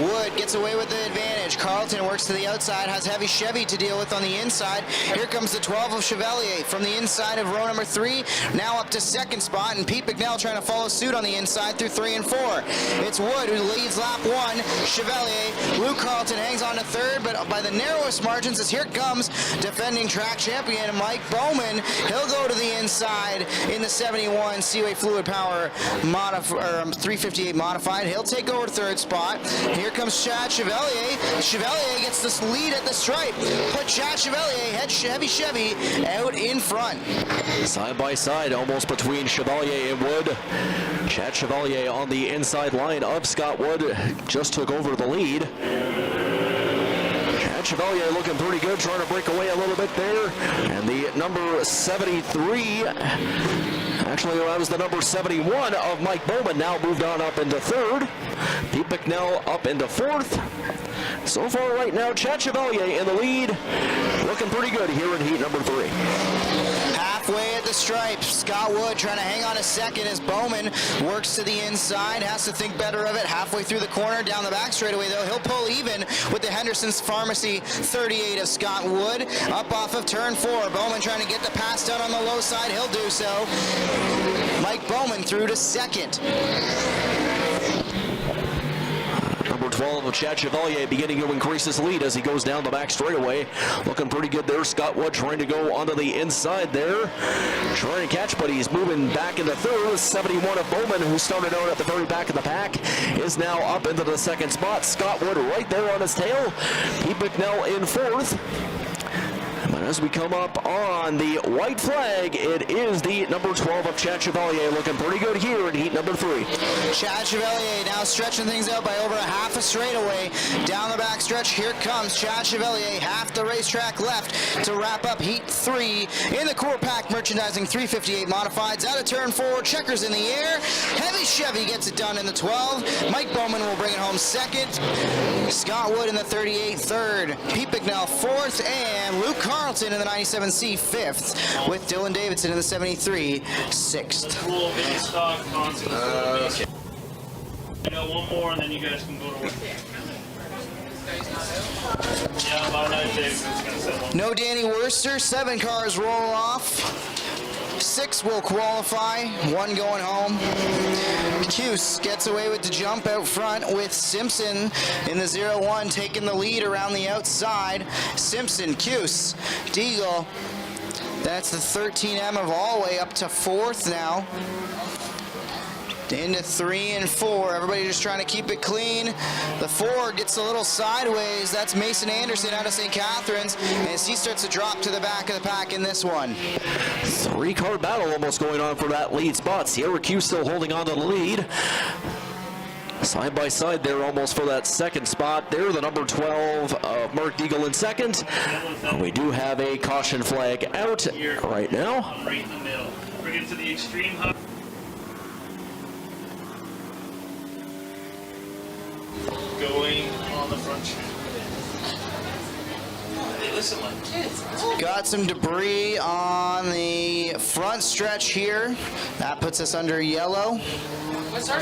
Wood gets away with the advantage. Carlton works to the outside, has heavy Chevy to deal with on the inside. Here comes the 12 of Chevalier from the inside of row number 3, now up to 2nd spot, and Pete McNell trying to follow suit on the inside through 3 and 4. It's Wood who leads lap 1. Chevalier, Luke Carlton hangs on to 3rd, but by the narrowest margins, as here comes defending track champion Mike Bowman. He'll go to the inside in the 71 Seaway Fluid Power 358 Modified. He'll take over 3rd spot. Here comes Chad Chevalier. Chevalier gets this lead at the stripe. Put Chad Chevalier, heavy Chevy, out in front. Side by side, almost between Chevalier and Wood. Chad Chevalier on the inside line of Scott Wood just took over the lead. Chad Chevalier looking pretty good, trying to break away a little bit there. And the number 73, actually that was the number 71 of Mike Bowman, now moved on up into 3rd. Pete McNell up into 4th. So far right now, Chad Chevalier in the lead, looking pretty good here in heat number 3. Halfway at the stripe, Scott Wood trying to hang on a second as Bowman works to the inside, has to think better of it. Halfway through the corner, down the back straightaway though, he'll pull even with the Henderson's Pharmacy 38 of Scott Wood. Up off of turn 4, Bowman trying to get the pass done on the low side, he'll do so. Mike Bowman through to second. Number 12 of Chad Chevalier beginning to increase his lead as he goes down the back straightaway. Looking pretty good there. Scott Wood trying to go onto the inside there. Trying to catch, but he's moving back into third. 71 of Bowman, who started out at the very back of the pack, is now up into the second spot. Scott Wood right there on his tail. Pete McNell in fourth. But as we come up on the white flag, it is the number 12 of Chad Chevalier looking pretty good here in heat number 3. Chad Chevalier now stretching things out by over a half a straightaway. Down the back stretch, here comes Chad Chevalier, half the racetrack left to wrap up heat 3 in the core pack merchandising 358 modifieds. Out of turn 4, checkers in the air. Heavy Chevy gets it done in the 12. Mike Bowman will bring it home second. Scott Wood in the 38 third. Pete McNell fourth, and Luke Carlton in the 97C 5th, with Dylan Davidson in the 73 6th. Cool, mini stock, okay. I got one more and then you guys can go to work. Yeah, about 9 days. Gonna send one. No Danny Worcester, 7 cars roll off. 6 will qualify, 1 going home. Cuse gets away with the jump out front with Simpson in the 0-1 taking the lead around the outside. Simpson, Cuse, Deagle. That's the 13M of Allway up to 4th now. Into 3 and 4. Everybody just trying to keep it clean. The 4 gets a little sideways. That's Mason Anderson out of St. Catharines as he starts to drop to the back of the pack in this one. 3-car battle almost going on for that lead spot. Syracuse still holding on to the lead. Side by side there almost for that second spot. There, the number 12 of Mark Deagle in second. We do have a caution flag out right now. I'm right in the middle. Bring it to the extreme high. Going on the front chute. Hey, listen, like kids. Got some debris on the front stretch here. That puts us under yellow. What's our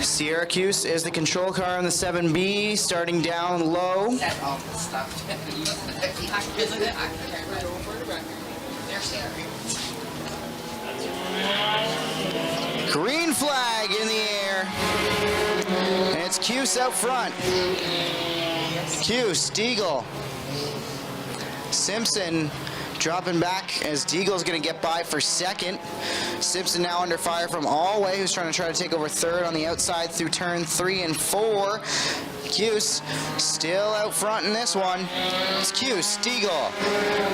Syracuse is the control car in the 7B, starting down low. all the stuff? Isn't it? They're scary. Green flag in the air. And it's Cuse out front. Cuse, Deagle. Simpson dropping back as Deagle's going to get by for second. Simpson now under fire from Allway, who's trying to take over third on the outside through turn 3 and 4. Cuse still out front in this one. It's Cuse, Deagle,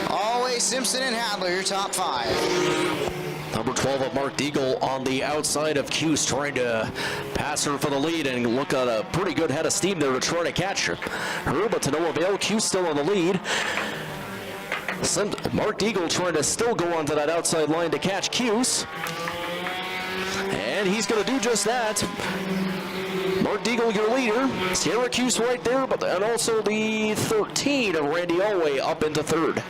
Allway, Simpson, and Hadler, your top 5. Number 12 of Mark Deagle on the outside of Cuse, trying to pass her for the lead and look at a pretty good head of steam there to try to catch her. But to no avail. Cuse still on the lead. Mark Deagle trying to still go onto that outside line to catch Cuse. And he's going to do just that. Mark Deagle, your leader. Syracuse right there, and also the 13 of Randy Allway up into third.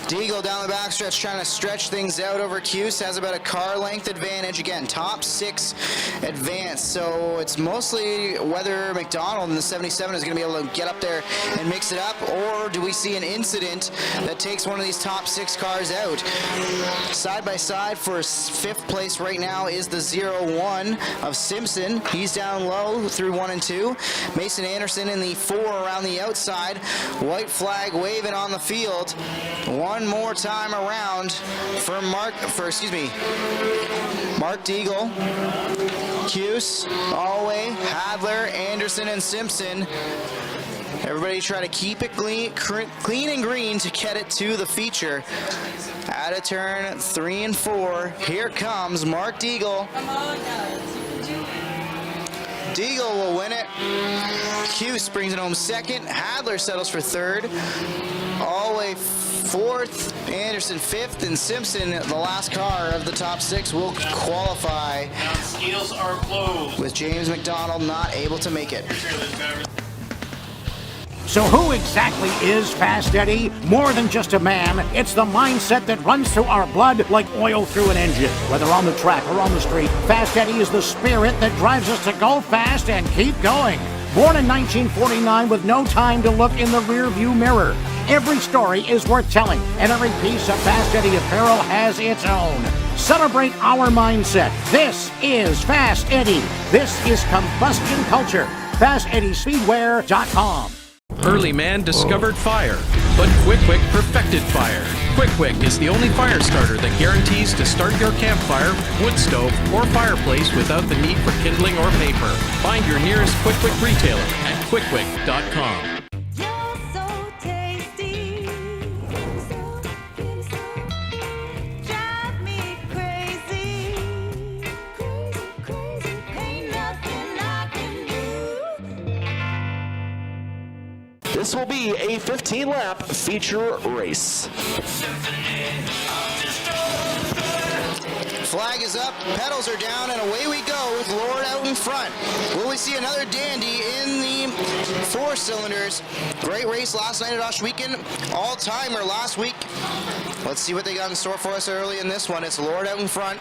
Deagle down the backstretch trying to stretch things out over Cuse, has about a car length advantage. Again, top 6 advance, so it's mostly whether McDonald in the 77 is going to be able to get up there and mix it up, or do we see an incident that takes one of these top 6 cars out. Side by side for 5th place right now is the 0-1 of Simpson. He's down low through 1 and 2. Mason Anderson in the 4 around the outside. White flag waving on the field. One more time around for Mark Deagle, Cuse, Allway, Hadler, Anderson, and Simpson. Everybody try to keep it clean and green to get it to the feature. Out of turn 3 and 4, here comes Mark Deagle. Come on, guys. Deagle will win it. Cuse brings it home second. Hadler settles for third. All the way fourth. Anderson fifth. And Simpson, the last car of the top six, will qualify. Now scales are closed. With James McDonald not able to make it. So who exactly is Fast Eddie? More than just a man, it's the mindset that runs through our blood like oil through an engine. Whether on the track or on the street, Fast Eddie is the spirit that drives us to go fast and keep going. Born in 1949 with no time to look in the rearview mirror. Every story is worth telling, and every piece of Fast Eddie apparel has its own. Celebrate our mindset. This is Fast Eddie. This is combustion culture. FastEddieSpeedwear.com. Early man discovered fire, but Quick Wick perfected fire. Quick Wick is the only fire starter that guarantees to start your campfire, wood stove, or fireplace without the need for kindling or paper. Find your nearest Quick Wick retailer at quickwick.com. This will be a 15-lap feature race. Flag is up, pedals are down, and away we go with Lord out in front. Will we see another dandy in the four cylinders? Great race last night at Oshweekend, all-timer last week. Let's see what they got in store for us early in this one. It's Lord out in front.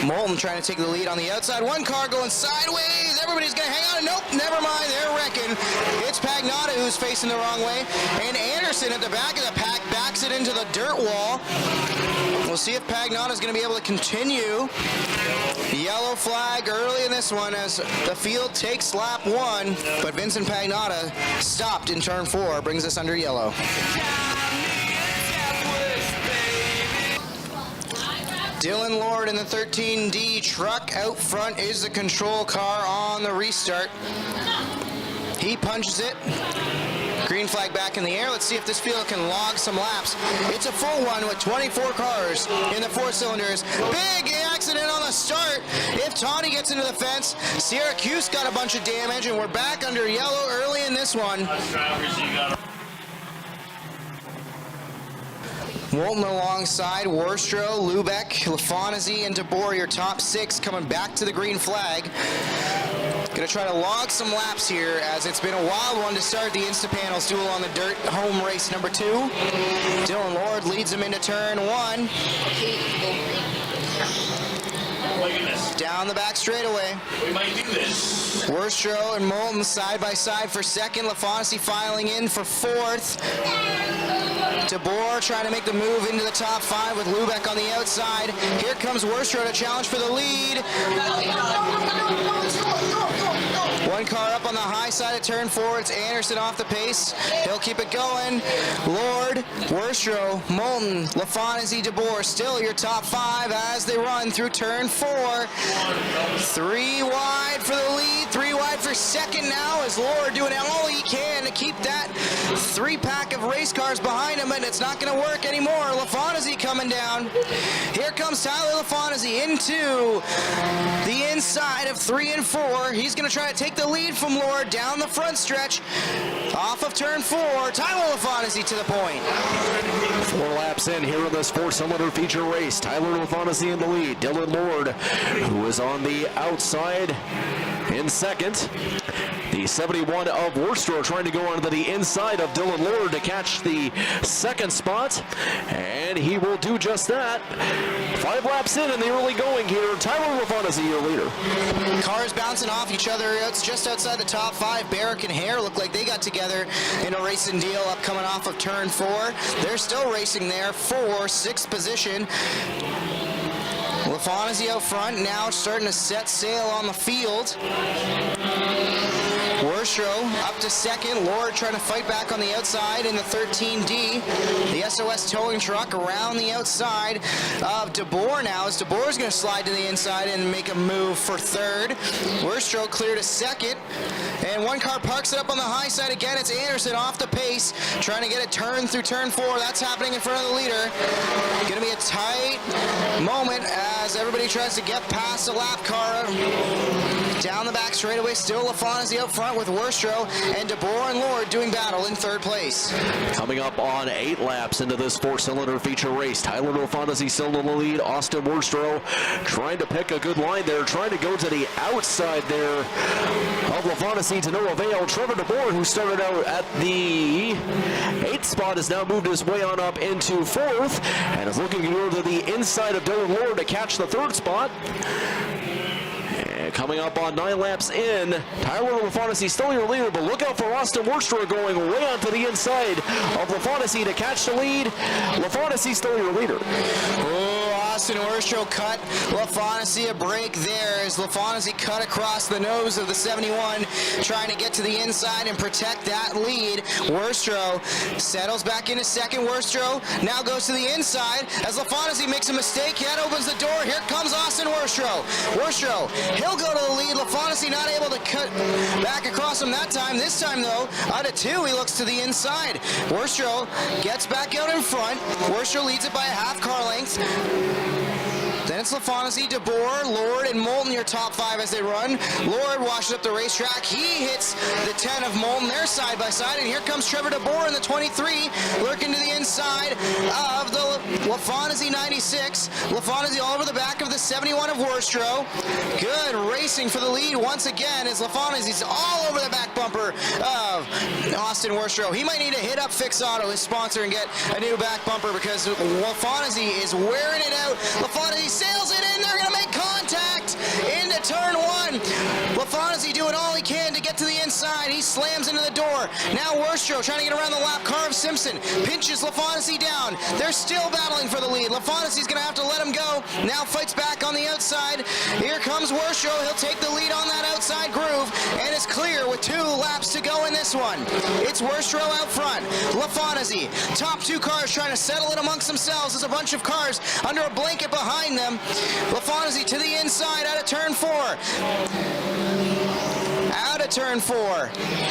Moulton trying to take the lead on the outside. One car going sideways. Everybody's going to hang on. Nope, never mind. They're wrecking. It's Pagnotta who's facing the wrong way. And Anderson at the back of the pack backs it into the dirt wall. We'll see if Pagnotta's going to be able to continue. Yellow flag early in this one as the field takes lap one. But Vincent Pagnotta stopped in turn 4. Brings us under yellow. Dylan Lord in the 13D truck. Out front is the control car on the restart. He punches it. Green flag back in the air. Let's see if this field can log some laps. It's a full one with 24 cars in the four cylinders. Big accident on the start. If Tawny gets into the fence, Syracuse got a bunch of damage, and we're back under yellow early in this one. Moulton alongside Worstro, Lubeck, Lafontaine, and DeBoer, your top six, coming back to the green flag. Gonna try to log some laps here, as it's been a wild one to start the Instapanels duel on the dirt home race number 2. Dylan Lord leads them into turn 1. Down the back straightaway. We might do this. Worstro and Moulton side by side for second. Lafontaine filing in for fourth. DeBoer trying to make the move into the top 5 with Lubeck on the outside. Here comes Worstro to challenge for the lead. One car up on the high side of turn 4. It's Anderson off the pace. He'll keep it going. Lord, Worstro, Moulton, Lafontaine, DeBoer, still your top 5 as they run through turn 4. 3 wide for the lead, 3 wide for second now, as Lord doing all he can to keep that 3-pack of race cars behind him, and it's not going to work anymore. Lafontaine coming down. Here comes Tyler Lafontaine into the inside of 3 and 4. He's going to try to take the lead from Lord down the front stretch. Off of turn 4, Tyler Lafontaine to the point. 4 laps in here in this 4-cylinder feature race. Tyler Lafontaine in the lead. Dylan Lord, who is on the outside in second. The 71 of Worstro trying to go onto the inside of Dylan Lord to catch the second spot, and he will do just that. 5 laps in the early going here. Tyler Lafontaine, your leader. Cars bouncing off each other. It's just outside the top 5. Barrick and Hare look like they got together in a racing deal up coming off of turn 4. They're still racing there for 6th position. Lafontaine out front, now starting to set sail on the field. Worstrow up to second. Lord trying to fight back on the outside in the 13D. The SOS towing truck around the outside of DeBoer now, as DeBoer is going to slide to the inside and make a move for third. Worstrow clear to second. And one car parks it up on the high side again. It's Anderson off the pace, trying to get a turn through turn 4. That's happening in front of the leader. Going to be a tight moment as everybody tries to get past the lap car. Down the back straightaway, still LaFontaine out front with Worstrow and DeBoer and Lord doing battle in third place. Coming up on 8 laps into this 4-cylinder feature race, Tyler LaFontaine still in the lead. Austin Worstrow trying to pick a good line there, trying to go to the outside there of LaFontaine to no avail. Trevor DeBoer, who started out at the 8th spot, has now moved his way on up into 4th and is looking to go to the inside of Dylan Lord to catch the 3rd spot. And coming up on 9 laps in, Tyler LaFontaine still your leader, but look out for Austin Worstrow going way onto the inside of LaFontaine to catch the lead. LaFontaine still your leader. Austin Worstrow cut LaFontaine a break there as LaFontaine cut across the nose of the 71, trying to get to the inside and protect that lead. Worstrow settles back into second. Worstrow now goes to the inside as LaFontaine makes a mistake. That opens the door. Here comes Austin Worstrow. Worstrow, he'll go to the lead. LaFontaine not able to cut back across him that time. This time, though, out of 2, he looks to the inside. Worstrow gets back out in front. Worstrow leads it by a half car length. Then it's LaFontaine, DeBoer, Lord, and Moulton, your top 5 as they run. Lord washes up the racetrack. He hits the 10 of Moulton. They're side by side, and here comes Trevor DeBoer in the 23, lurking to the inside of the LaFontaine 96. LaFontaine all over the back of the 71 of Worstrow. Good racing for the lead once again as LaFontaine's all over the back bumper of Austin Worstrow. He might need to hit up Fix Auto, his sponsor, and get a new back bumper because LaFontaine is wearing it out. LaFontaine sails it in. They're going to make contact into turn 1. LaFontaine doing all he can to get to the inside. He slams into the door. Now Worstrow trying to get around the lap car of Simpson. Pinches LaFontaine down. They're still battling for the lead. LaFontaine's going to have to let him go. Now fights back on the outside. Here comes Worstrow. He'll take the lead on that outside groove, and it's clear with 2 laps to go in this one. It's Worstrow out front. LaFontaine, top 2 cars trying to settle it amongst themselves. There's a bunch of cars under a blanket behind them. LaFontaine to the inside out of turn 4. Out of turn 4.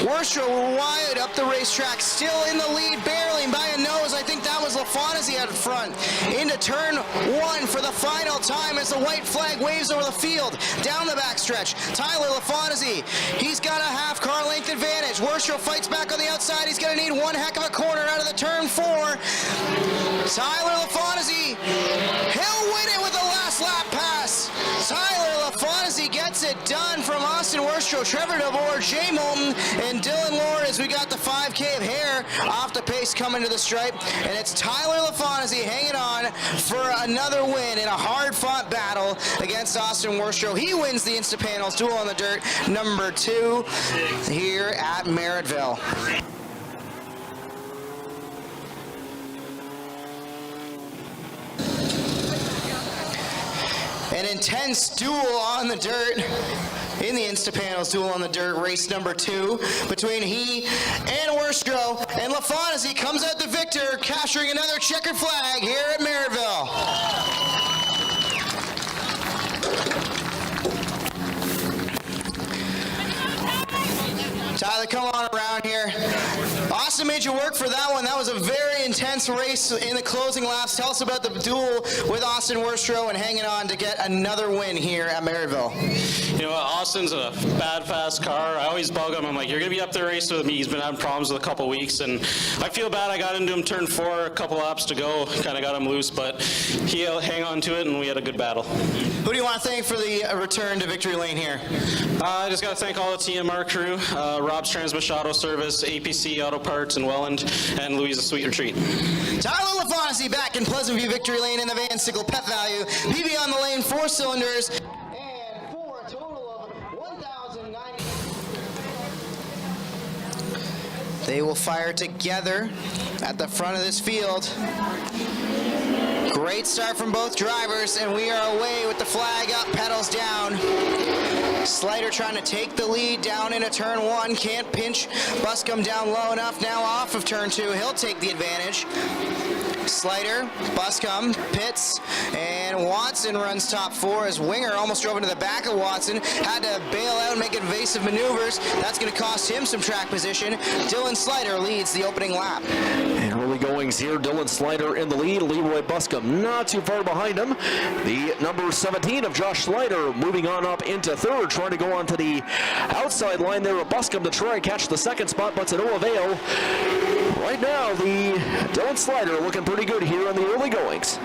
Worstrow wide up the racetrack, still in the lead, barely by a nose. I think that was LaFontaine out front. Into turn 1 for the final time as the white flag waves over the field. Down the backstretch, Tyler LaFontaine. He's got a half car length advantage. Worstrow fights back on the outside. He's going to need one heck of a corner out of the turn 4. Tyler LaFontaine, he'll win it with the last lap pass. Tyler LaFontaine gets it done from Austin Worstrow, Trevor DeBoer, Jay Moulton, and Dylan Lord as we got the 5K of hair off the pace coming to the stripe. And it's Tyler LaFontaine hanging on for another win in a hard-fought battle against Austin Worstrow. He wins the Instapanels Duel on the Dirt number 2 here at Merrittville. An intense duel on the dirt in the Instapanels Duel on the Dirt race number 2 between he and Worstrow, and LaFontaine comes out the victor, capturing another checkered flag here at Merrittville. Tyler, come on around here. Austin made you work for that one. That was a very intense race in the closing laps. Tell us about the duel with Austin Worstrow and hanging on to get another win here at Merrittville. You know, Austin's a bad, fast car. I always bug him. I'm like, you're going to be up there racing with me. He's been having problems with a couple weeks, and I feel bad. I got into him turn 4, a couple laps to go, kind of got him loose, but he'll hang on to it, and we had a good battle. Who do you want to thank for the return to victory lane here? I just got to thank all the TMR crew, Rob's Transmission Auto Service, APC Auto Parts in Welland, and Louisa Sweet Retreat. Tyler LaFontaine back in Pleasant View victory lane in the Van Sickle Pet Value. PB on the lane, 4 cylinders, and for a total of 1,090. They will fire together at the front of this field. Great start from both drivers, and we are away with the flag up, pedals down. Slider trying to take the lead down into turn 1. Can't pinch Buscom down low enough. Now off of turn 2. He'll take the advantage. Slider, Buscom, Pitts, and Watson runs top 4 as Winger almost drove into the back of Watson. Had to bail out and make evasive maneuvers. That's going to cost him some track position. Dylan Slider leads the opening lap. And early goings here, Dylan Slider in the lead. Leroy Buscom not too far behind him. The number 17 of Josh Slider moving on up into third, trying to go onto the outside line there of Buscom to try and catch the second spot, but to no avail. Right now, the Dylan Slider looking pretty good here in the early goings.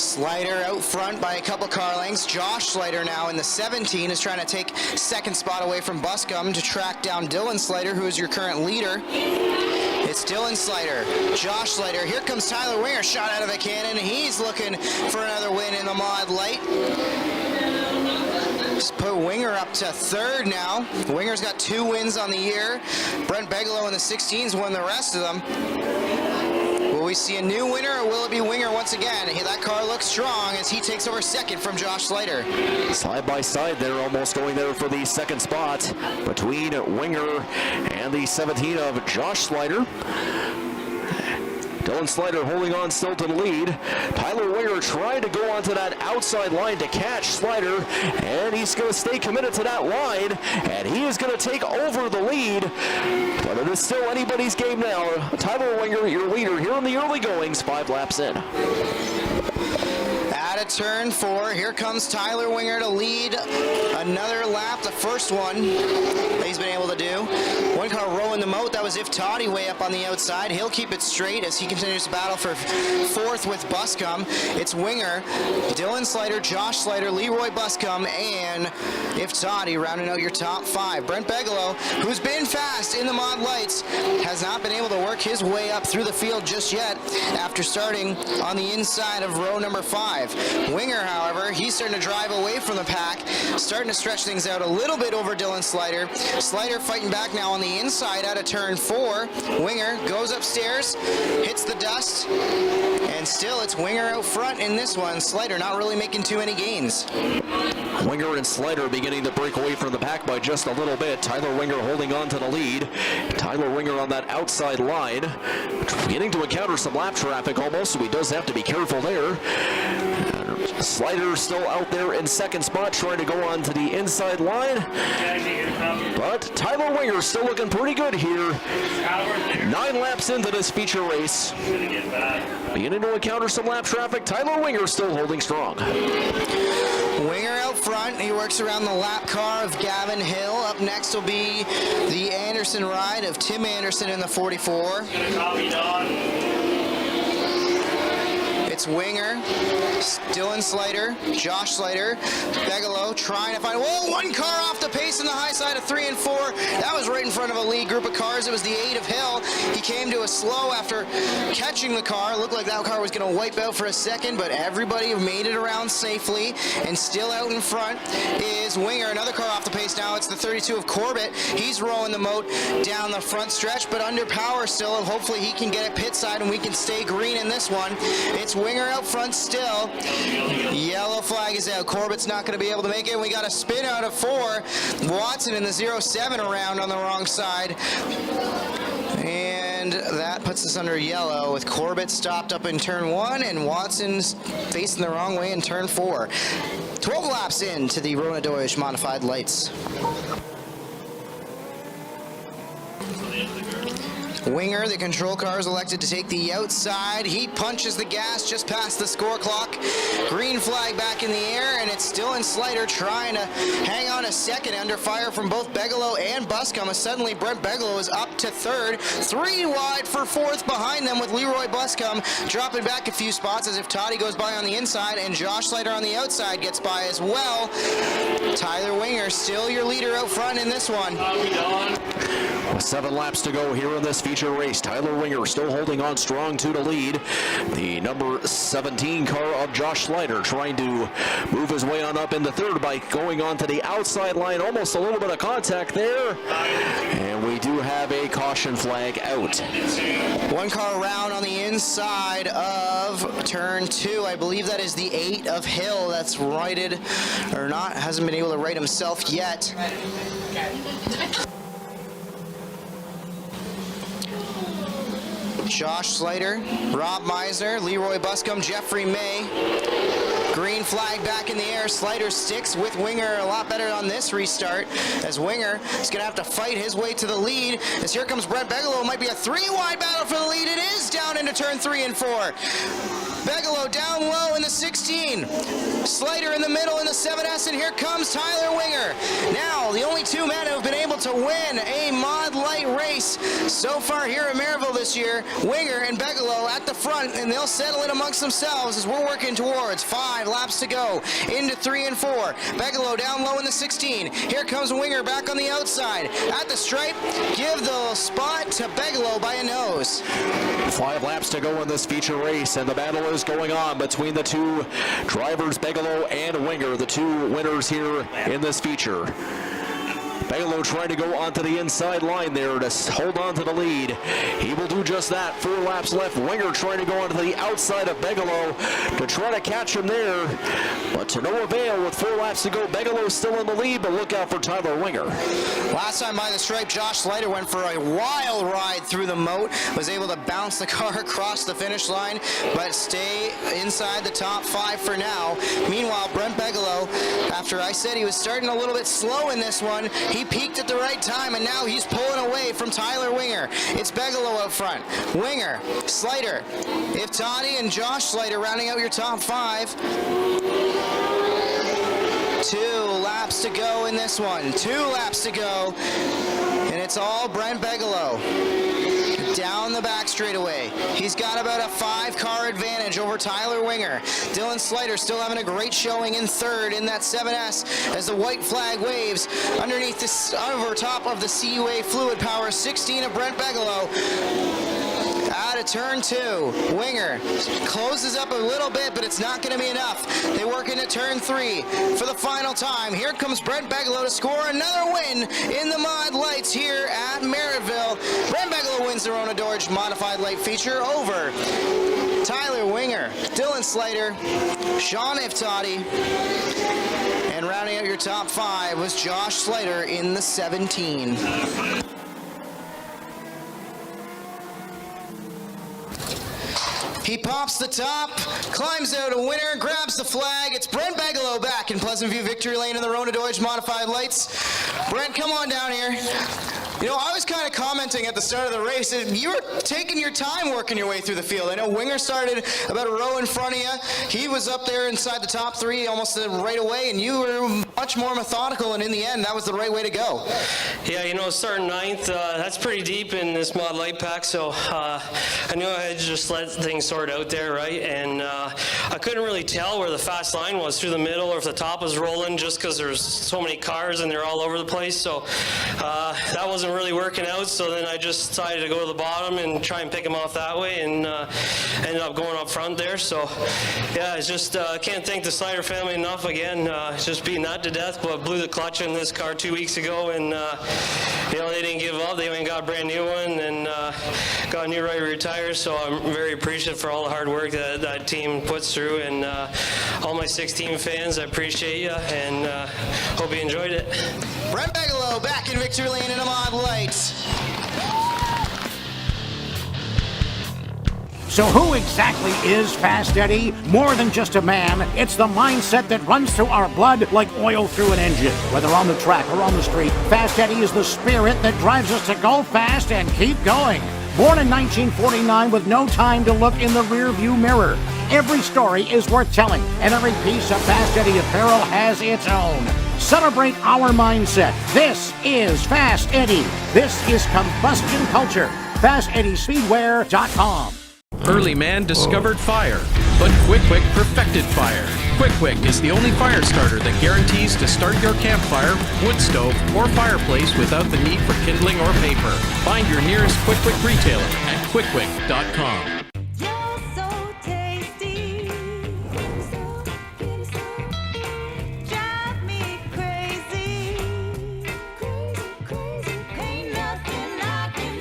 Slider out front by a couple car lengths. Josh Slider now in the 17 is trying to take second spot away from Buscom to track down Dylan Slider, who is your current leader. It's Dylan Slider, Josh Slider. Here comes Tyler Winger, shot out of a cannon. He's looking for another win in the Mod Light. Just put Winger up to third now. Winger's got 2 wins on the year. Brent Bigelow in the 16s won the rest of them. Will we see a new winner, or will it be Winger once again? That car looks strong as he takes over second from Josh Slider. Side by side, they're almost going there for the second spot between Winger and the 17 of Josh Slider. Dylan Slider holding on still to the lead. Tyler Winger trying to go onto that outside line to catch Slider, and he's going to stay committed to that line, and he is going to take over the lead. But it is still anybody's game now. Tyler Winger, your leader here in the early goings, 5 laps in. Out of turn 4, here comes Tyler Winger to lead another lap, the first one that he's been able to do. One car rowing the moat, that was If Toddy way up on the outside. He'll keep it straight as he continues to battle for fourth with Buscom. It's Winger, Dylan Slider, Josh Slider, Leroy Buscom, and If Toddy rounding out your top 5. Brent Bigelow, who's been fast in the Mod Lights, has not been able to work his way up through the field just yet after starting on the inside of row number 5. Winger, however, he's starting to drive away from the pack, starting to stretch things out a little bit over Dylan Slider. Slider fighting back now on the inside out of turn 4. Winger goes upstairs, hits the dust, and still it's Winger out front in this one. Slider not really making too many gains. Winger and Slider beginning to break away from the pack by just a little bit. Tyler Winger holding on to the lead. Tyler Winger on that outside line, beginning to encounter some lap traffic almost, so he does have to be careful there. Slider still out there in second spot, trying to go on to the inside line. But Tyler Winger still looking pretty good here. 9 laps into this feature race. Beginning to encounter some lap traffic. Tyler Winger still holding strong. Winger out front. He works around the lap car of Gavin Hill. Up next will be the Anderson ride of Tim Anderson in the 44. It's Winger, Dylan Slider, Josh Slider, Bigelow trying to find, whoa, one car off the pace in the high side of 3 and 4. That was right in front of a lead group of cars. It was the 8 of Hill. He came to a slow after catching the car. Looked like that car was going to wipe out for a second, but everybody made it around safely, and still out in front is Winger. Another car off the pace now. It's the 32 of Corbett. He's rowing the moat down the front stretch, but under power still. Hopefully he can get it pit side and we can stay green in this one. It's Winger out front still. Yellow flag is out. Corbett's not going to be able to make it. We got a spin out of 4. Watson in the 07 around on the wrong side. And that puts us under yellow with Corbett stopped up in turn 1 and Watson's facing the wrong way in turn 4. 12 laps into the Rona Deutsch modified lights. Winger, the control car, is elected to take the outside. He punches the gas just past the score clock. Green flag back in the air, and it's Dylan Slider trying to hang on a second under fire from both Bigelow and Buscom. Suddenly, Brent Bigelow is up to third. 3 wide for fourth behind them with Leroy Buscom dropping back a few spots as if Toddy goes by on the inside and Josh Slider on the outside gets by as well. Tyler Winger still your leader out front in this one. With 7 laps to go here in this feature race, Tyler Winger still holding on strong to the lead. The number 17 car of Josh Slider trying to move his way on up into third by going on to the outside line. Almost a little bit of contact there. And we do have a caution flag out. 1 car around on the inside of turn 2. I believe that is the 8 of Hill that's righted, or not, hasn't been able to right himself yet. Josh Slater, Rob Meisner, Leroy Buscombe, Jeffrey May. Green flag back in the air. Slater sticks with Winger a lot better on this restart, as Winger is going to have to fight his way to the lead. As here comes Brent Bigelow. It might be a 3-wide battle for the lead. It is down into turn 3 and 4. Bigelow down low in the 16. Slater in the middle in the 7S, and here comes Tyler Winger. Now, the only 2 men who have been able to win a Mod Light race so far here at Merrittville this year, Winger and Bigelow at the front, and they'll settle in amongst themselves as we're working towards 5 laps to go into 3 and 4. Bigelow down low in the 16. Here comes Winger back on the outside. At the stripe, give the spot to Bigelow by a nose. 5 laps to go in this feature race, and the battle is going on between the 2 drivers, Bigelow and Winger, the 2 winners here in this feature. Bigelow trying to go onto the inside line there to hold on to the lead. He will do just that. 4 laps left. Winger trying to go onto the outside of Bigelow to try to catch him there, but to no avail with 4 laps to go. Bigelow still in the lead, but look out for Tyler Winger. Last time by the stripe, Josh Slater went for a wild ride through the moat, was able to bounce the car across the finish line, but stay inside the top 5 for now. Meanwhile, Brent Bigelow, after I said he was starting a little bit slow in this one, he peaked at the right time, and now he's pulling away from Tyler Winger. It's Bigelow out front. Winger, Slater, Iftani, and Josh Slater rounding out your top 5. 2 laps to go in this one. 2 laps to go, and it's all Brent Bigelow. Down the back straightaway. He's got about a 5-car advantage over Tyler Winger. Dylan Slater still having a great showing in third in that 7S as the white flag waves underneath this, over top of the CUA Fluid Power 16 of Brent Bigelow. Out of turn 2, Winger closes up a little bit, but it's not going to be enough. They work into turn 3 for the final time. Here comes Brent Bigelow to score another win in the Mod Lights here at Merrittville. Brent Bigelow wins the Rona Dorj Modified Light feature over Tyler Winger, Dylan Slater, Sean Iftati, and rounding out your top 5 was Josh Slater in the 17. He pops the top, climbs out a winner, grabs the flag. It's Brent Bigelow back in Pleasant View Victory Lane in the Rona Dorj Modified Lights. Brent, come on down here. You know, I was kind of commenting at the start of the race, you were taking your time working your way through the field. I know Winger started about a row in front of you. He was up there inside the top 3 almost right away, and you were much more methodical, and in the end, that was the right way to go. Yeah, you know, starting 9th, that's pretty deep in this Mod Light Pack, so I knew I had to just let things sort out there, right? And I couldn't really tell where the fast line was through the middle or if the top was rolling just because there's so many cars and they're all over the place, so that wasn't really working out, so then I just decided to go to the bottom and try and pick them off that way, and ended up going up front there. So yeah, it's just can't thank the Slider family enough again. Just beating that to death, but blew the clutch in this car 2 weeks ago, and you know, they didn't give up. They went and got a brand new one and got a new right rear tires, so I'm very appreciative for all the hard work that that team puts through, and all my 16 fans, I appreciate you, and hope you enjoyed it. Brent Bigelow back in Victory Lane in a Mod Light. So who exactly is Fast Eddie? More than just a man, it's the mindset that runs through our blood like oil through an engine. Whether on the track or on the street, Fast Eddie is the spirit that drives us to go fast and keep going. Born in 1949 with no time to look in the rearview mirror. Every story is worth telling, and every piece of Fast Eddie apparel has its own. Celebrate our mindset. This is Fast Eddie. This is combustion culture. FastEddieSpeedwear.com. Early man discovered fire, but Quick perfected fire. Quick Quick is the only fire starter that guarantees to start your campfire, wood stove, or fireplace without the need for kindling or paper. Find your nearest Quick Quick retailer at quickquick.com. You're so tasty, so pretty, so drive me crazy, crazy, crazy. Ain't nothing I can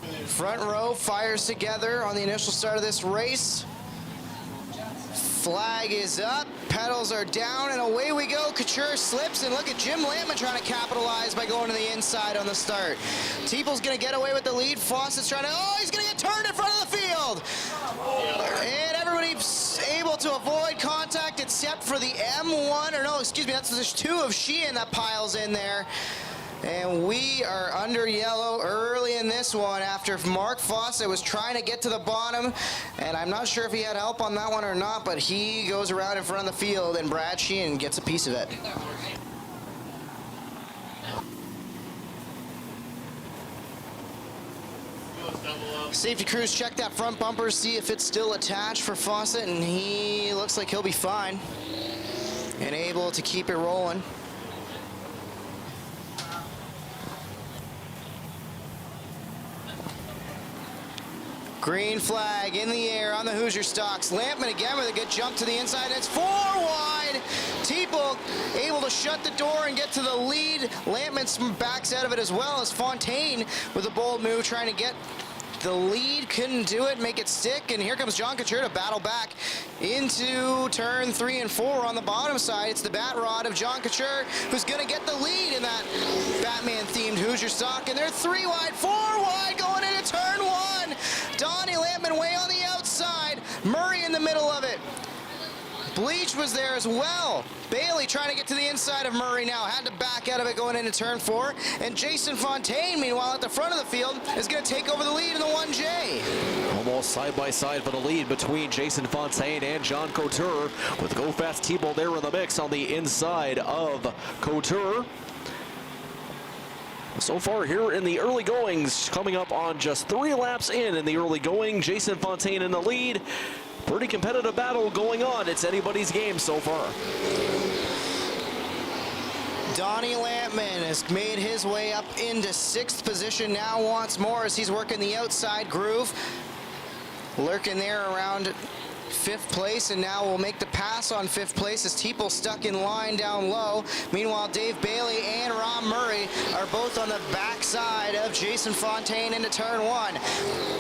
do. Front row fires together on the initial start of this race. Flag is up, pedals are down, and away we go. Couture slips, and look at Jim Lampman trying to capitalize by going to the inside on the start. Teeple's going to get away with the lead. Fawcett's trying to, oh, he's going to get turned in front of the field. And everybody's able to avoid contact except for the M1, or no, excuse me, there's 2 of Sheehan that piles in there. And we are under yellow early in this one after Mark Fawcett was trying to get to the bottom. And I'm not sure if he had help on that one or not, but he goes around in front of the field and Brad Sheehan gets a piece of it. Safety crews check that front bumper, see if it's still attached for Fawcett, and he looks like he'll be fine and able to keep it rolling. Green flag in the air on the Hoosier stocks. Lampman again with a good jump to the inside. It's 4 wide. Teeple able to shut the door and get to the lead. Lampman backs out of it as well as Fontaine with a bold move trying to get the lead. Couldn't do it, make it stick. And here comes John Couture to battle back into turn 3 and 4 on the bottom side. It's the bat rod of John Couture who's going to get the lead in that Batman-themed Hoosier stock. And they're 3 wide, 4 wide going into turn 1. Donnie Lampman way on the outside. Murray in the middle of it. Bleach was there as well. Bailey trying to get to the inside of Murray now. Had to back out of it going into turn 4. And Jason Fontaine, meanwhile, at the front of the field, is going to take over the lead in the 1J. Almost side by side for the lead between Jason Fontaine and John Couture, with Go Fast Teeple there in the mix on the inside of Couture. So far here in the early goings, coming up on just 3 laps in the early going, Jason Fontaine in the lead. Pretty competitive battle going on. It's anybody's game so far. Donnie Lampman has made his way up into 6th position now once more as he's working the outside groove. Lurking there around 5th place, and now will make the pass on 5th place as Teeple stuck in line down low. Meanwhile, Dave Bailey and Rob Murray are both on the backside of Jason Fontaine into turn 1.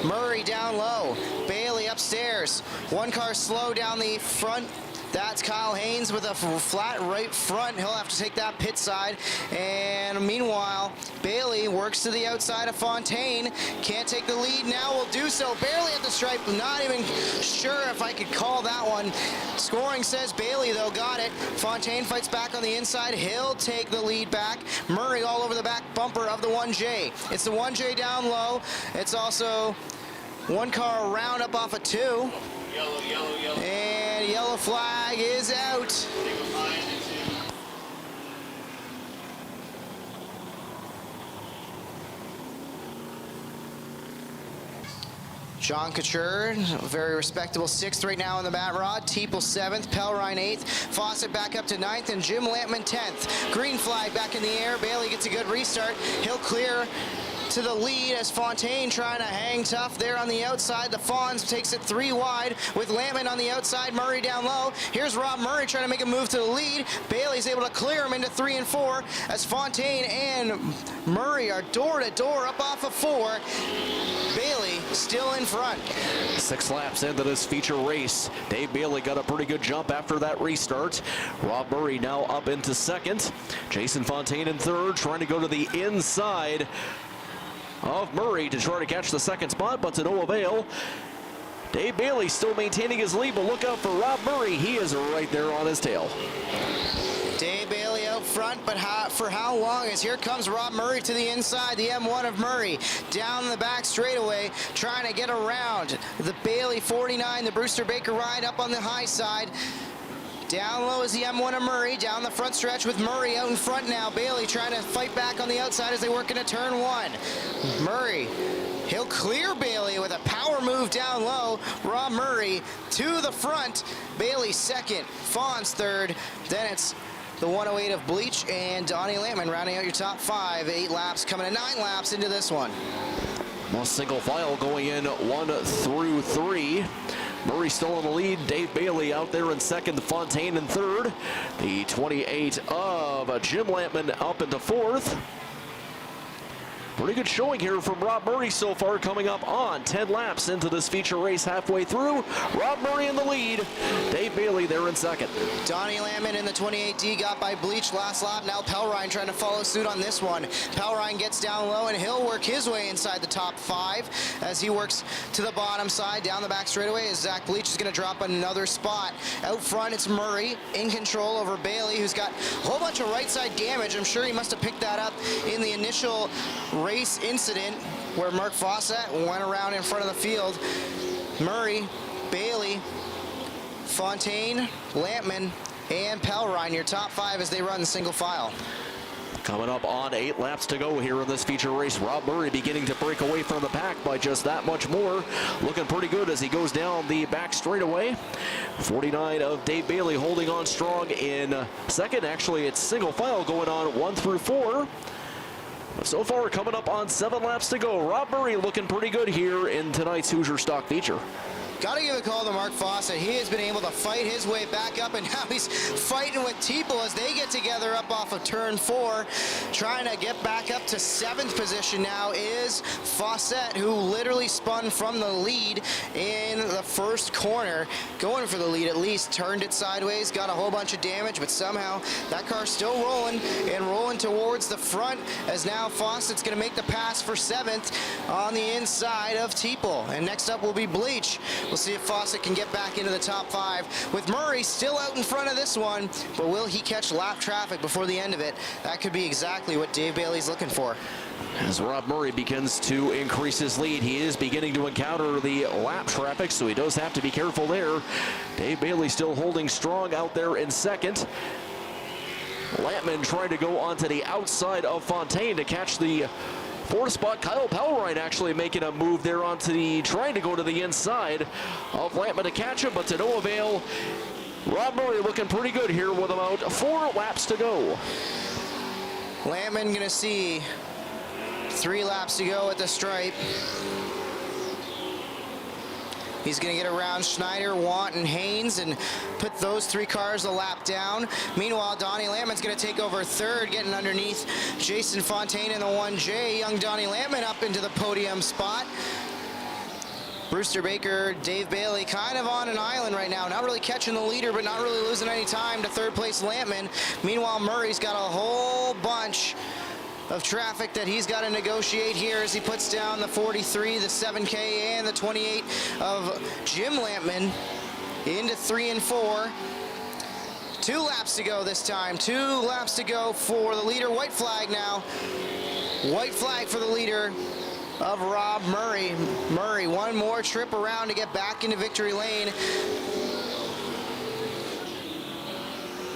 Murray down low, Bailey upstairs. One car slow down the front. That's Kyle Haynes with a flat right front. He'll have to take that pit side. And meanwhile, Bailey works to the outside of Fontaine. Can't take the lead now, will do so. Barely at the stripe. Not even sure if I could call that one. Scoring says Bailey, though, got it. Fontaine fights back on the inside. He'll take the lead back. Murray all over the back bumper of the 1J. It's the 1J down low. It's also one car around up off of 2. Yellow, yellow, yellow. And yellow flag is out. John Couture, very respectable 6th right now in the bat rod. Teeple 7th, Pelrine 8th, Fawcett back up to 9th, and Jim Lampman 10th. Green flag back in the air. Bailey gets a good restart. He'll clear to the lead as Fontaine trying to hang tough there on the outside. The Fonz takes it 3 wide with Lampman on the outside, Murray down low. Here's Rob Murray trying to make a move to the lead. Bailey's able to clear him into 3 and 4 as Fontaine and Murray are door to door up off of 4. Bailey still in front. 6 laps into this feature race. Dave Bailey got a pretty good jump after that restart. Rob Murray now up into 2nd. Jason Fontaine in 3rd, trying to go to the inside of Murray to try to catch the 2nd spot, but to no avail. Dave Bailey still maintaining his lead, but look out for Rob Murray. He is right there on his tail. Dave Bailey out front, but for how long? As here comes Rob Murray to the inside, the M1 of Murray. Down the back straightaway, trying to get around the Bailey 49, the Brewster Baker ride up on the high side. Down low is the M1 of Murray, down the front stretch with Murray out in front now. Bailey trying to fight back on the outside as they work into turn 1. Murray He'll clear Bailey with a power move down low. Rob Murray to the front. Bailey second, Fawn's third. Then it's the 108 of Bleach and Donnie Lampman rounding out your top 5. 8 laps coming to 9 laps into this one. Well, single file going in 1 through 3. Murray still in the lead. Dave Bailey out there in second. Fontaine in third. The 28 of Jim Lampman up into fourth. Pretty good showing here from Rob Murray so far, coming up on 10 laps into this feature race halfway through. Rob Murray in the lead. Dave Bailey there in second. Donnie Lampman in the 28D got by Bleach last lap. Now Pelrine trying to follow suit on this one. Pelrine gets down low and he'll work his way inside the top 5 as he works to the bottom side down the back straightaway as Zach Bleach is going to drop another spot. Out front it's Murray in control over Bailey, who's got a whole bunch of right side damage. I'm sure he must have picked that up in the initial race incident where Mark Fawcett went around in front of the field. Murray, Bailey, Fontaine, Lampman, and Pelrine, your top 5 as they run single file. Coming up on 8 laps to go here in this feature race. Rob Murray beginning to break away from the pack by just that much more. Looking pretty good as he goes down the back straightaway. 49 of Dave Bailey holding on strong in second. Actually, it's single file going on 1 through 4. So far, coming up on 7 laps to go. Rob Murray looking pretty good here in tonight's Hoosier Stock feature. Got to give a call to Mark Fawcett. He has been able to fight his way back up, and now he's fighting with Teeple as they get together up off of turn 4. Trying to get back up to 7th position now is Fawcett, who literally spun from the lead in the first corner. Going for the lead at least, turned it sideways, got a whole bunch of damage, but somehow that car's still rolling and rolling towards the front as now Fawcett's going to make the pass for 7th on the inside of Teeple. And next up will be Bleach. We'll see if Fawcett can get back into the top 5 with Murray still out in front of this one, but will he catch lap traffic before the end of it? That could be exactly what Dave Bailey's looking for. As Rob Murray begins to increase his lead, he is beginning to encounter the lap traffic, so he does have to be careful there. Dave Bailey still holding strong out there in second. Lampman trying to go onto the outside of Fontaine to catch the 4th spot. Kyle Pelrine actually making a move there onto the, trying to go to the inside of Lampman to catch him, but to no avail. Rob Murray looking pretty good here with about 4 laps to go. Lampman gonna see 3 laps to go at the stripe. He's going to get around Schneider, Want, and Haynes and put those 3 cars a lap down. Meanwhile, Donnie Lampman's going to take over 3rd, getting underneath Jason Fontaine in the 1J. Young Donnie Lampman up into the podium spot. Brewster Baker, Dave Bailey kind of on an island right now. Not really catching the leader, but not really losing any time to 3rd place Lampman. Meanwhile, Murray's got a whole bunch of traffic that he's got to negotiate here as he puts down the 43, the 7K, and the 28 of Jim Lampman into 3 and 4. 2 laps to go this time. 2 laps to go for the leader. White flag now. White flag for the leader of Rob Murray. Murray, 1 more trip around to get back into victory lane.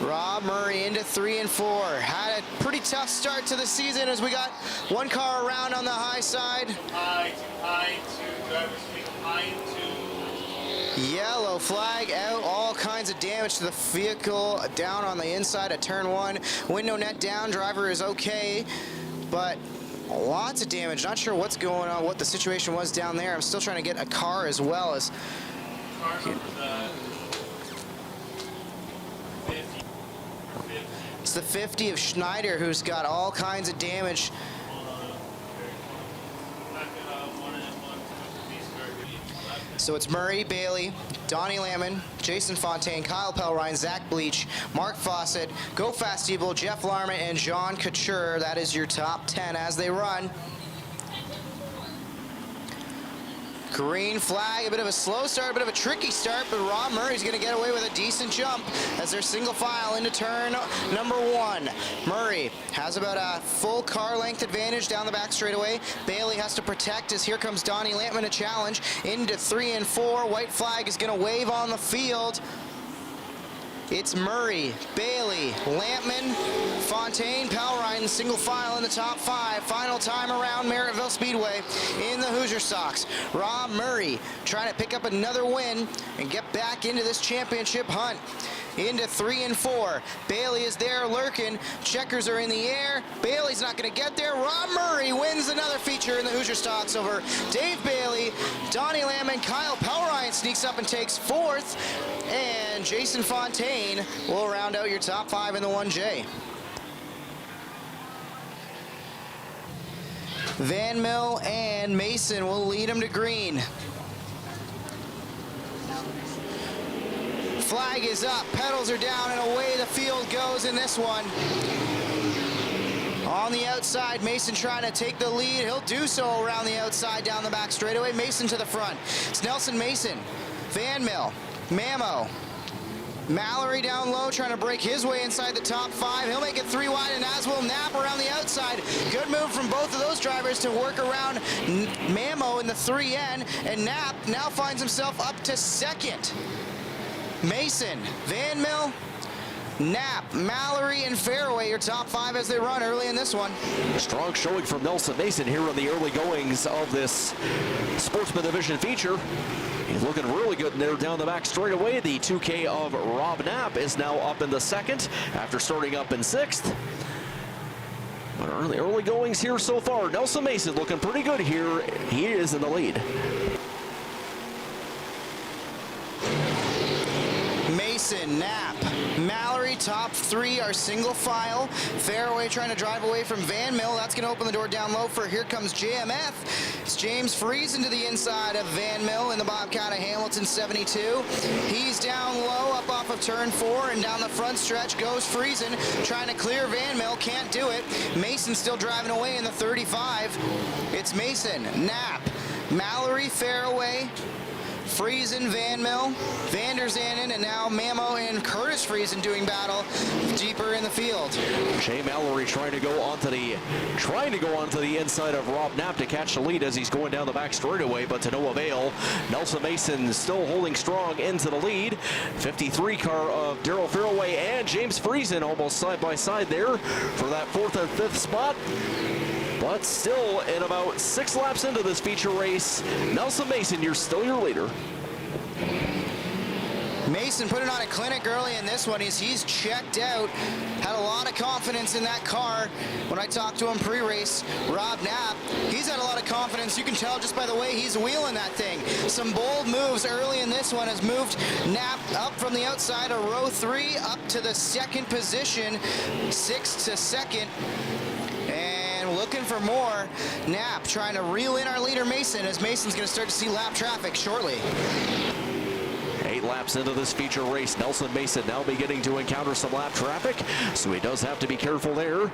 Rob Murray into 3 and 4. Had a pretty tough start to the season as we got 1 car around on the high side. High to driver's speed, high to. Yellow flag out. All kinds of damage to the vehicle down on the inside of turn 1. Window net down. Driver is okay, but lots of damage. Not sure what's going on, what the situation was down there. I'm still trying to get a car as well as. Car number 50. It's the 50 of Schneider who's got all kinds of damage. So it's Murray, Bailey, Donnie Lampman, Jason Fontaine, Kyle Pelrine, Zach Bleach, Mark Fawcett, Go Fast Evil, Jeff Larman, and John Couture. That is your top 10 as they run. Green flag, a bit of a slow start, a bit of a tricky start, but Rob Murray's going to get away with a decent jump as they're single file into turn number 1. Murray has about a full car length advantage down the back straightaway. Bailey has to protect as here comes Donnie Lampman a challenge into 3 and 4. White flag is going to wave on the field. It's Murray, Bailey, Lampman, Fontaine, Palrine, single file in the top 5. Final time around Merrittville Speedway in the Hoosier Stocks. Rob Murray trying to pick up another win and get back into this championship hunt. Into 3 and 4. Bailey is there lurking. Checkers are in the air. Bailey's not going to get there. Rob Murray wins another feature in the Hoosier Stocks over Dave Bailey. Donnie Lampman, Kyle Palrine sneaks up and takes 4th. And Jason Fontaine will round out your top 5 in the 1J. Van Mill and Mason will lead him to green. Flag is up, pedals are down, and away the field goes in this one. On the outside, Mason trying to take the lead. He'll do so around the outside, down the back straightaway. Mason to the front. It's Nelson Mason, Van Mill, Mamo, Mallory down low, trying to break his way inside the top 5. He'll make it 3 wide, and as will Knapp around the outside. Good move from both of those drivers to work around Mamo in the 3N, and Knapp now finds himself up to 2nd. Mason, Van Mill, Knapp, Mallory, and Fairway, your top 5 as they run early in this one. Strong showing from Nelson Mason here in the early goings of this Sportsman Division feature. He's looking really good in there down the back straightaway. The 2K of Rob Knapp is now up in the 2nd after starting up in 6th. But early goings here so far. Nelson Mason looking pretty good here. He is in the lead. Mason, Knapp, Mallory, top 3 are single file. Fairway trying to drive away from Van Mill. That's going to open the door down low for here comes JMF. It's James Friesen to the inside of Van Mill in the Bobcat of Hamilton 72. He's down low up off of turn 4, and down the front stretch goes Friesen trying to clear Van Mill. Can't do it. Mason still driving away in the 35. It's Mason, Knapp, Mallory, Fairway, Friesen, Van Mill, Vanderzanen, and now Mamo and Curtis Friesen doing battle deeper in the field. Jay Mallory trying to go onto the inside of Rob Knapp to catch the lead as he's going down the back straightaway, but to no avail. Nelson Mason still holding strong into the lead. 53 car of Darryl Fairway and James Friesen almost side by side there for that 4th and 5th spot. But still, in about 6 laps into this feature race, Nelson Mason, you're still your leader. Mason putting on a clinic early in this one. He's checked out. Had a lot of confidence in that car. When I talked to him pre-race, Rob Knapp, he's had a lot of confidence. You can tell just by the way he's wheeling that thing. Some bold moves early in this one has moved Knapp up from the outside of row 3 up to the 2nd position, 6th to 2nd. And looking for more. Knapp trying to reel in our leader Mason, as Mason's going to start to see lap traffic shortly. 8 laps into this feature race, Nelson Mason now beginning to encounter some lap traffic, so he does have to be careful there.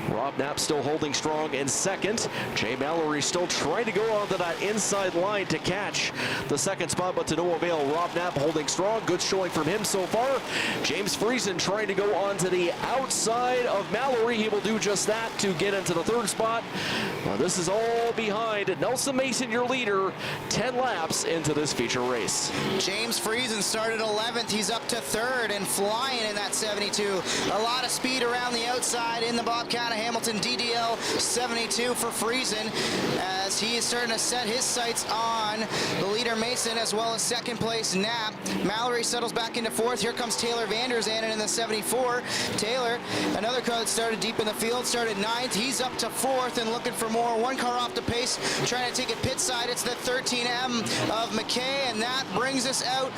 Rob Knapp still holding strong in 2nd. Jay Mallory still trying to go onto that inside line to catch the 2nd spot, but to no avail. Rob Knapp holding strong. Good showing from him so far. James Friesen trying to go onto the outside of Mallory. He will do just that to get into the 3rd spot. Well, this is all behind Nelson Mason, your leader, 10 laps into this feature race. James Friesen started 11th. He's up to 3rd and flying in that 72. A lot of speed around the outside in the Bobcat of Hamilton DDL 72 for Friesen, as he is starting to set his sights on the leader Mason, as well as 2nd place Knapp. Mallory settles back into 4th. Here comes Taylor Vanderzanen in the 74. Taylor, another car that started deep in the field, started 9th. He's up to 4th and looking for more. One car off the pace, trying to take it pit side. It's the 13M of McKay, and that brings us out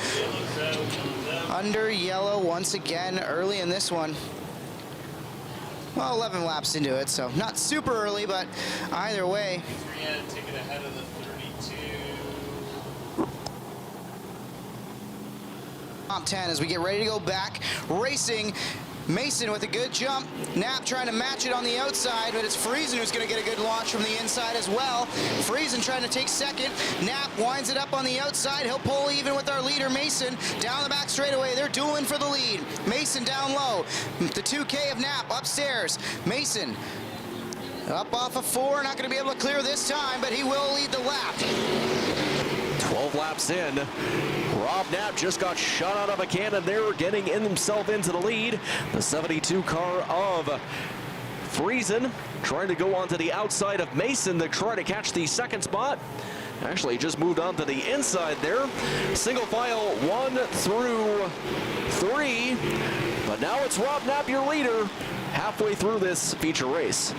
under yellow once again early in this one. Well, 11 laps into it, so not super early, but either way. Take it ahead of the 32. Top 10 as we get ready to go back racing. Mason with a good jump. Knapp trying to match it on the outside, but it's Friesen who's going to get a good launch from the inside as well. Friesen trying to take 2nd. Knapp winds it up on the outside. He'll pull even with our leader Mason. Down the back straightaway, they're dueling for the lead. Mason down low. The 2K of Knapp upstairs. Mason up off of 4. Not going to be able to clear this time, but he will lead the lap. 12 12 laps in. Rob Knapp just got shot out of a cannon there, getting himself into the lead. The 72 car of Friesen trying to go onto the outside of Mason to try to catch the second spot. Actually, just moved on to the inside there. Single file 1 through 3. But now it's Rob Knapp, your leader, halfway through this feature race.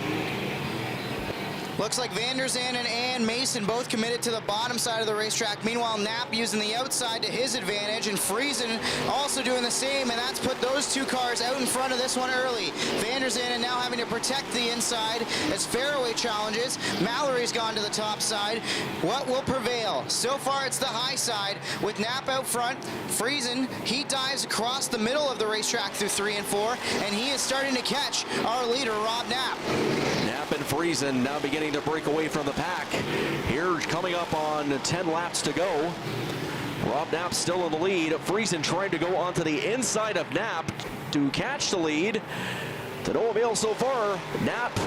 Looks like Van der Zanden and Mason both committed to the bottom side of the racetrack. Meanwhile, Knapp using the outside to his advantage, and Friesen also doing the same, and that's put those two cars out in front of this one early. Van der Zanden now having to protect the inside as Fairway challenges. Mallory's gone to the top side. What will prevail? So far, it's the high side with Knapp out front. Friesen, he dives across the middle of the racetrack through 3 and 4, and he is starting to catch our leader, Rob Knapp. Knapp and Friesen now beginning to break away from the pack. Here coming up on 10 laps to go. Rob Knapp still in the lead. Friesen trying to go onto the inside of Knapp to catch the lead. To no avail so far. Knapp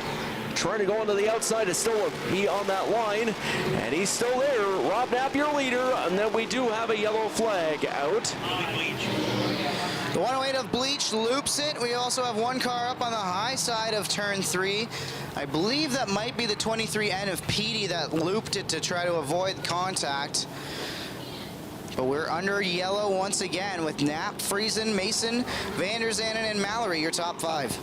trying to go onto the outside to still be on that line. And he's still there. Rob Knapp, your leader. And then we do have a yellow flag out. The 108 of Bleach loops it. We also have one car up on the high side of turn 3. I believe that might be the 23N of Petey that looped it to try to avoid contact. But we're under yellow once again with Knapp, Friesen, Mason, Van der Zanden, and Mallory, your top 5.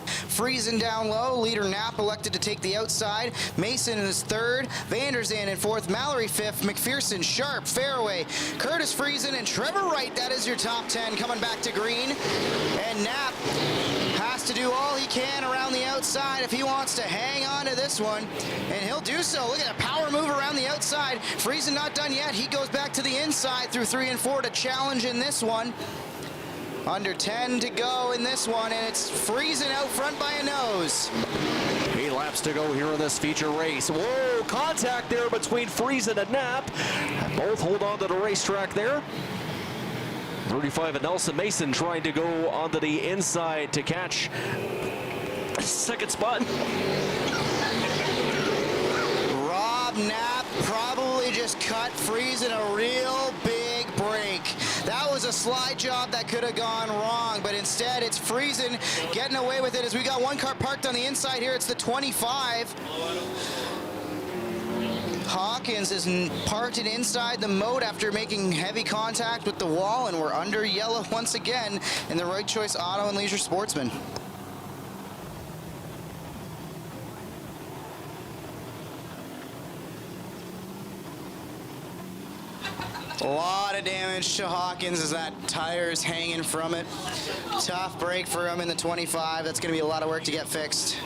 Friesen down low, leader Knapp elected to take the outside. Mason is 3rd, Van der Zanden 4th, Mallory 5th, McPherson, Sharp, Fairway, Curtis Friesen, and Trevor Wright. That is your top 10 coming back to green. And Knapp has to do all he can around the outside if he wants to hang on to this one, and he'll do so. Look at a power move around the outside. Friesen not done yet. He goes back to the inside through 3 and 4 to challenge in this one. Under 10 to go in this one, and it's Friesen out front by a nose. 8 laps to go here in this feature race. Whoa, contact there between Friesen and Knapp. Both hold on to the racetrack there. 35 and Nelson Mason trying to go onto the inside to catch second spot. Rob Knapp probably just cut Friesen a real big break. That was a slide job that could have gone wrong, but instead it's Friesen getting away with it as we got one car parked on the inside here. It's the 25. Hawkins is parked inside the moat after making heavy contact with the wall, and we're under yellow once again in the Right Choice Auto and Leisure Sportsman. A lot of damage to Hawkins as that tire is hanging from it. Tough break for him in the 25. That's going to be a lot of work to get fixed.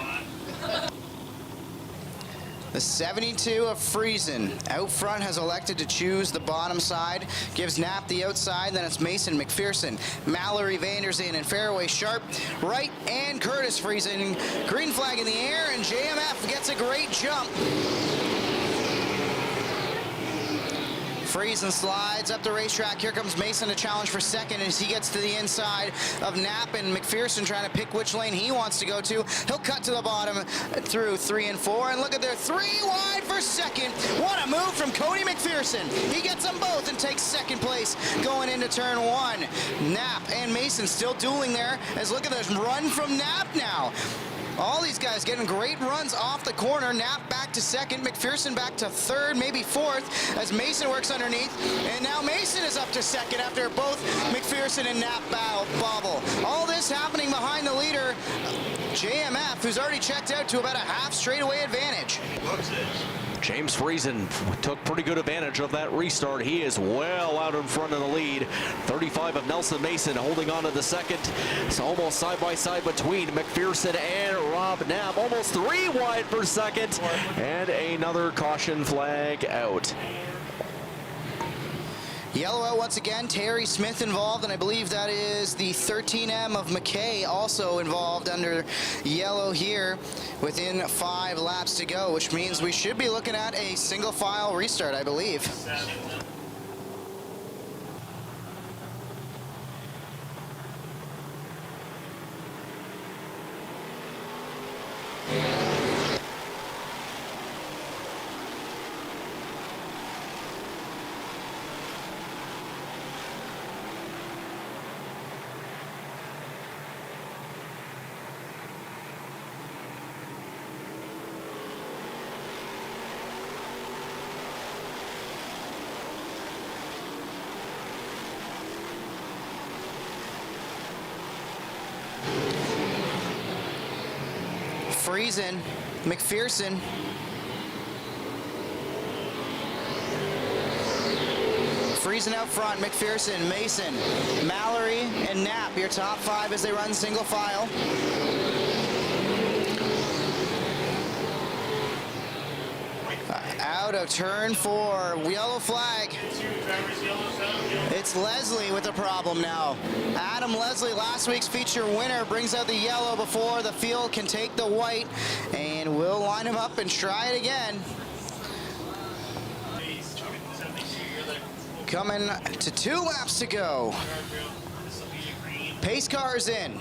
The 72 of Friesen out front has elected to choose the bottom side. Gives Knapp the outside. Then it's Mason, McPherson, Mallory, Van der Zanden, and Fairway, Sharp, Wright, and Curtis Friesen. Green flag in the air, and JMF gets a great jump. Friesen slides up the racetrack. Here comes Mason to challenge for second as he gets to the inside of Knapp, and McPherson trying to pick which lane he wants to go to. He'll cut to the bottom through 3 and 4, and look at their 3 wide for second. What a move from Cody McPherson. He gets them both and takes second place going into turn 1. Knapp and Mason still dueling there as look at this run from Knapp now. All these guys getting great runs off the corner. Knapp back to second, McPherson back to 3rd, maybe 4th, as Mason works underneath. And now Mason is up to second after both McPherson and Knapp bobble. All this happening behind the leader, JMF, who's already checked out to about a half straightaway advantage. James Friesen took pretty good advantage of that restart. He is well out in front of the lead. 35 of Nelson Mason holding on to the second. It's almost side by side between McPherson and Rob Knapp. Almost 3 wide for second. And another caution flag out. Yellow out once again. Terry Smith involved, and I believe that is the 13M of McKay also involved under yellow here within 5 laps to go, which means we should be looking at a single file restart, I believe. Friesen, McPherson. Friesen out front, McPherson, Mason, Mallory, and Knapp, your top 5 as they run single file. Out of turn 4, yellow flag. It's Leslie with a problem now. Adam Leslie, last week's feature winner, brings out the yellow before the field can take the white, and we'll line him up and try it again. Coming to 2 laps to go. Pace cars in.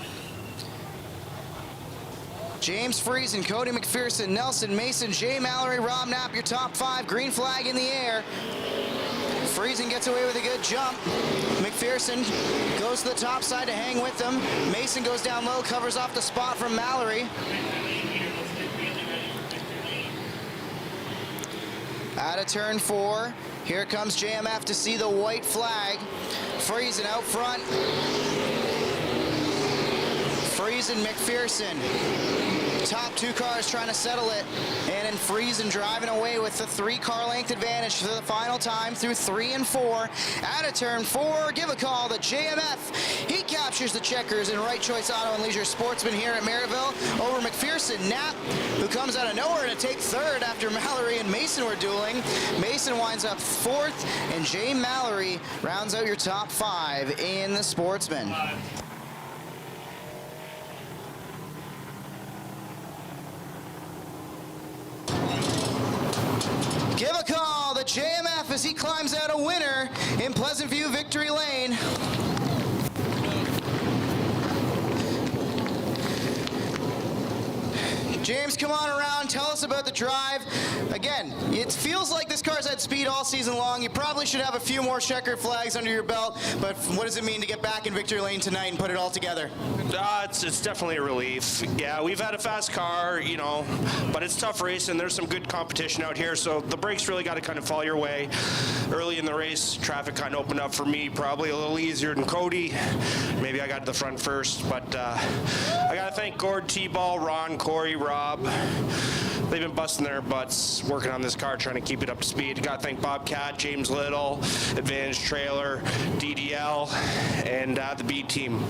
James Friesen, Cody McPherson, Nelson Mason, Jay Mallory, Rob Knapp, your top 5. Green flag in the air. Friesen gets away with a good jump. McPherson goes to the top side to hang with them. Mason goes down low, covers off the spot from Mallory. Out of turn 4. Here comes JMF to see the white flag. Friesen out front. Friesen, McPherson. Top 2 cars trying to settle it. And then Friesen driving away with the 3-car length advantage for the final time through 3 and 4. Out of turn 4, give a call to JMF. He captures the checkers in Right Choice Auto and Leisure Sportsman here at Merrittville over McPherson. Knapp, who comes out of nowhere to take 3rd after Mallory and Mason were dueling. Mason winds up 4th, and Jay Mallory rounds out your top 5 in the Sportsman. Give a call to JMF as he climbs out a winner in Pleasant View Victory Lane. James, come on around, tell us about the drive. Again, it feels like this car's had speed all season long. You probably should have a few more checker flags under your belt, but what does it mean to get back in victory lane tonight and put it all together? It's definitely a relief. Yeah, we've had a fast car, you know, but it's tough racing. There's some good competition out here, so the brakes really got to kind of fall your way. Early in the race, traffic kind of opened up for me, probably a little easier than Cody. Maybe I got to the front first, but I got to thank Gord, T-Ball, Ron, Corey, Rob. They've been busting their butts working on this car, trying to keep it up to speed. Got to thank Bobcat, James Little, Advantage Trailer, DDL, and the B team.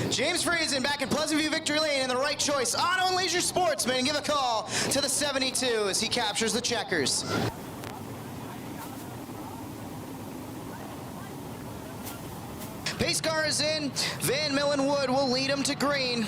James Friesen back in Pleasant View Victory Lane in the Right Choice Auto and Leisure Sportsman. Give a call to the 72 as he captures the checkers. Pace car is in. Van Millen Wood will lead him to green.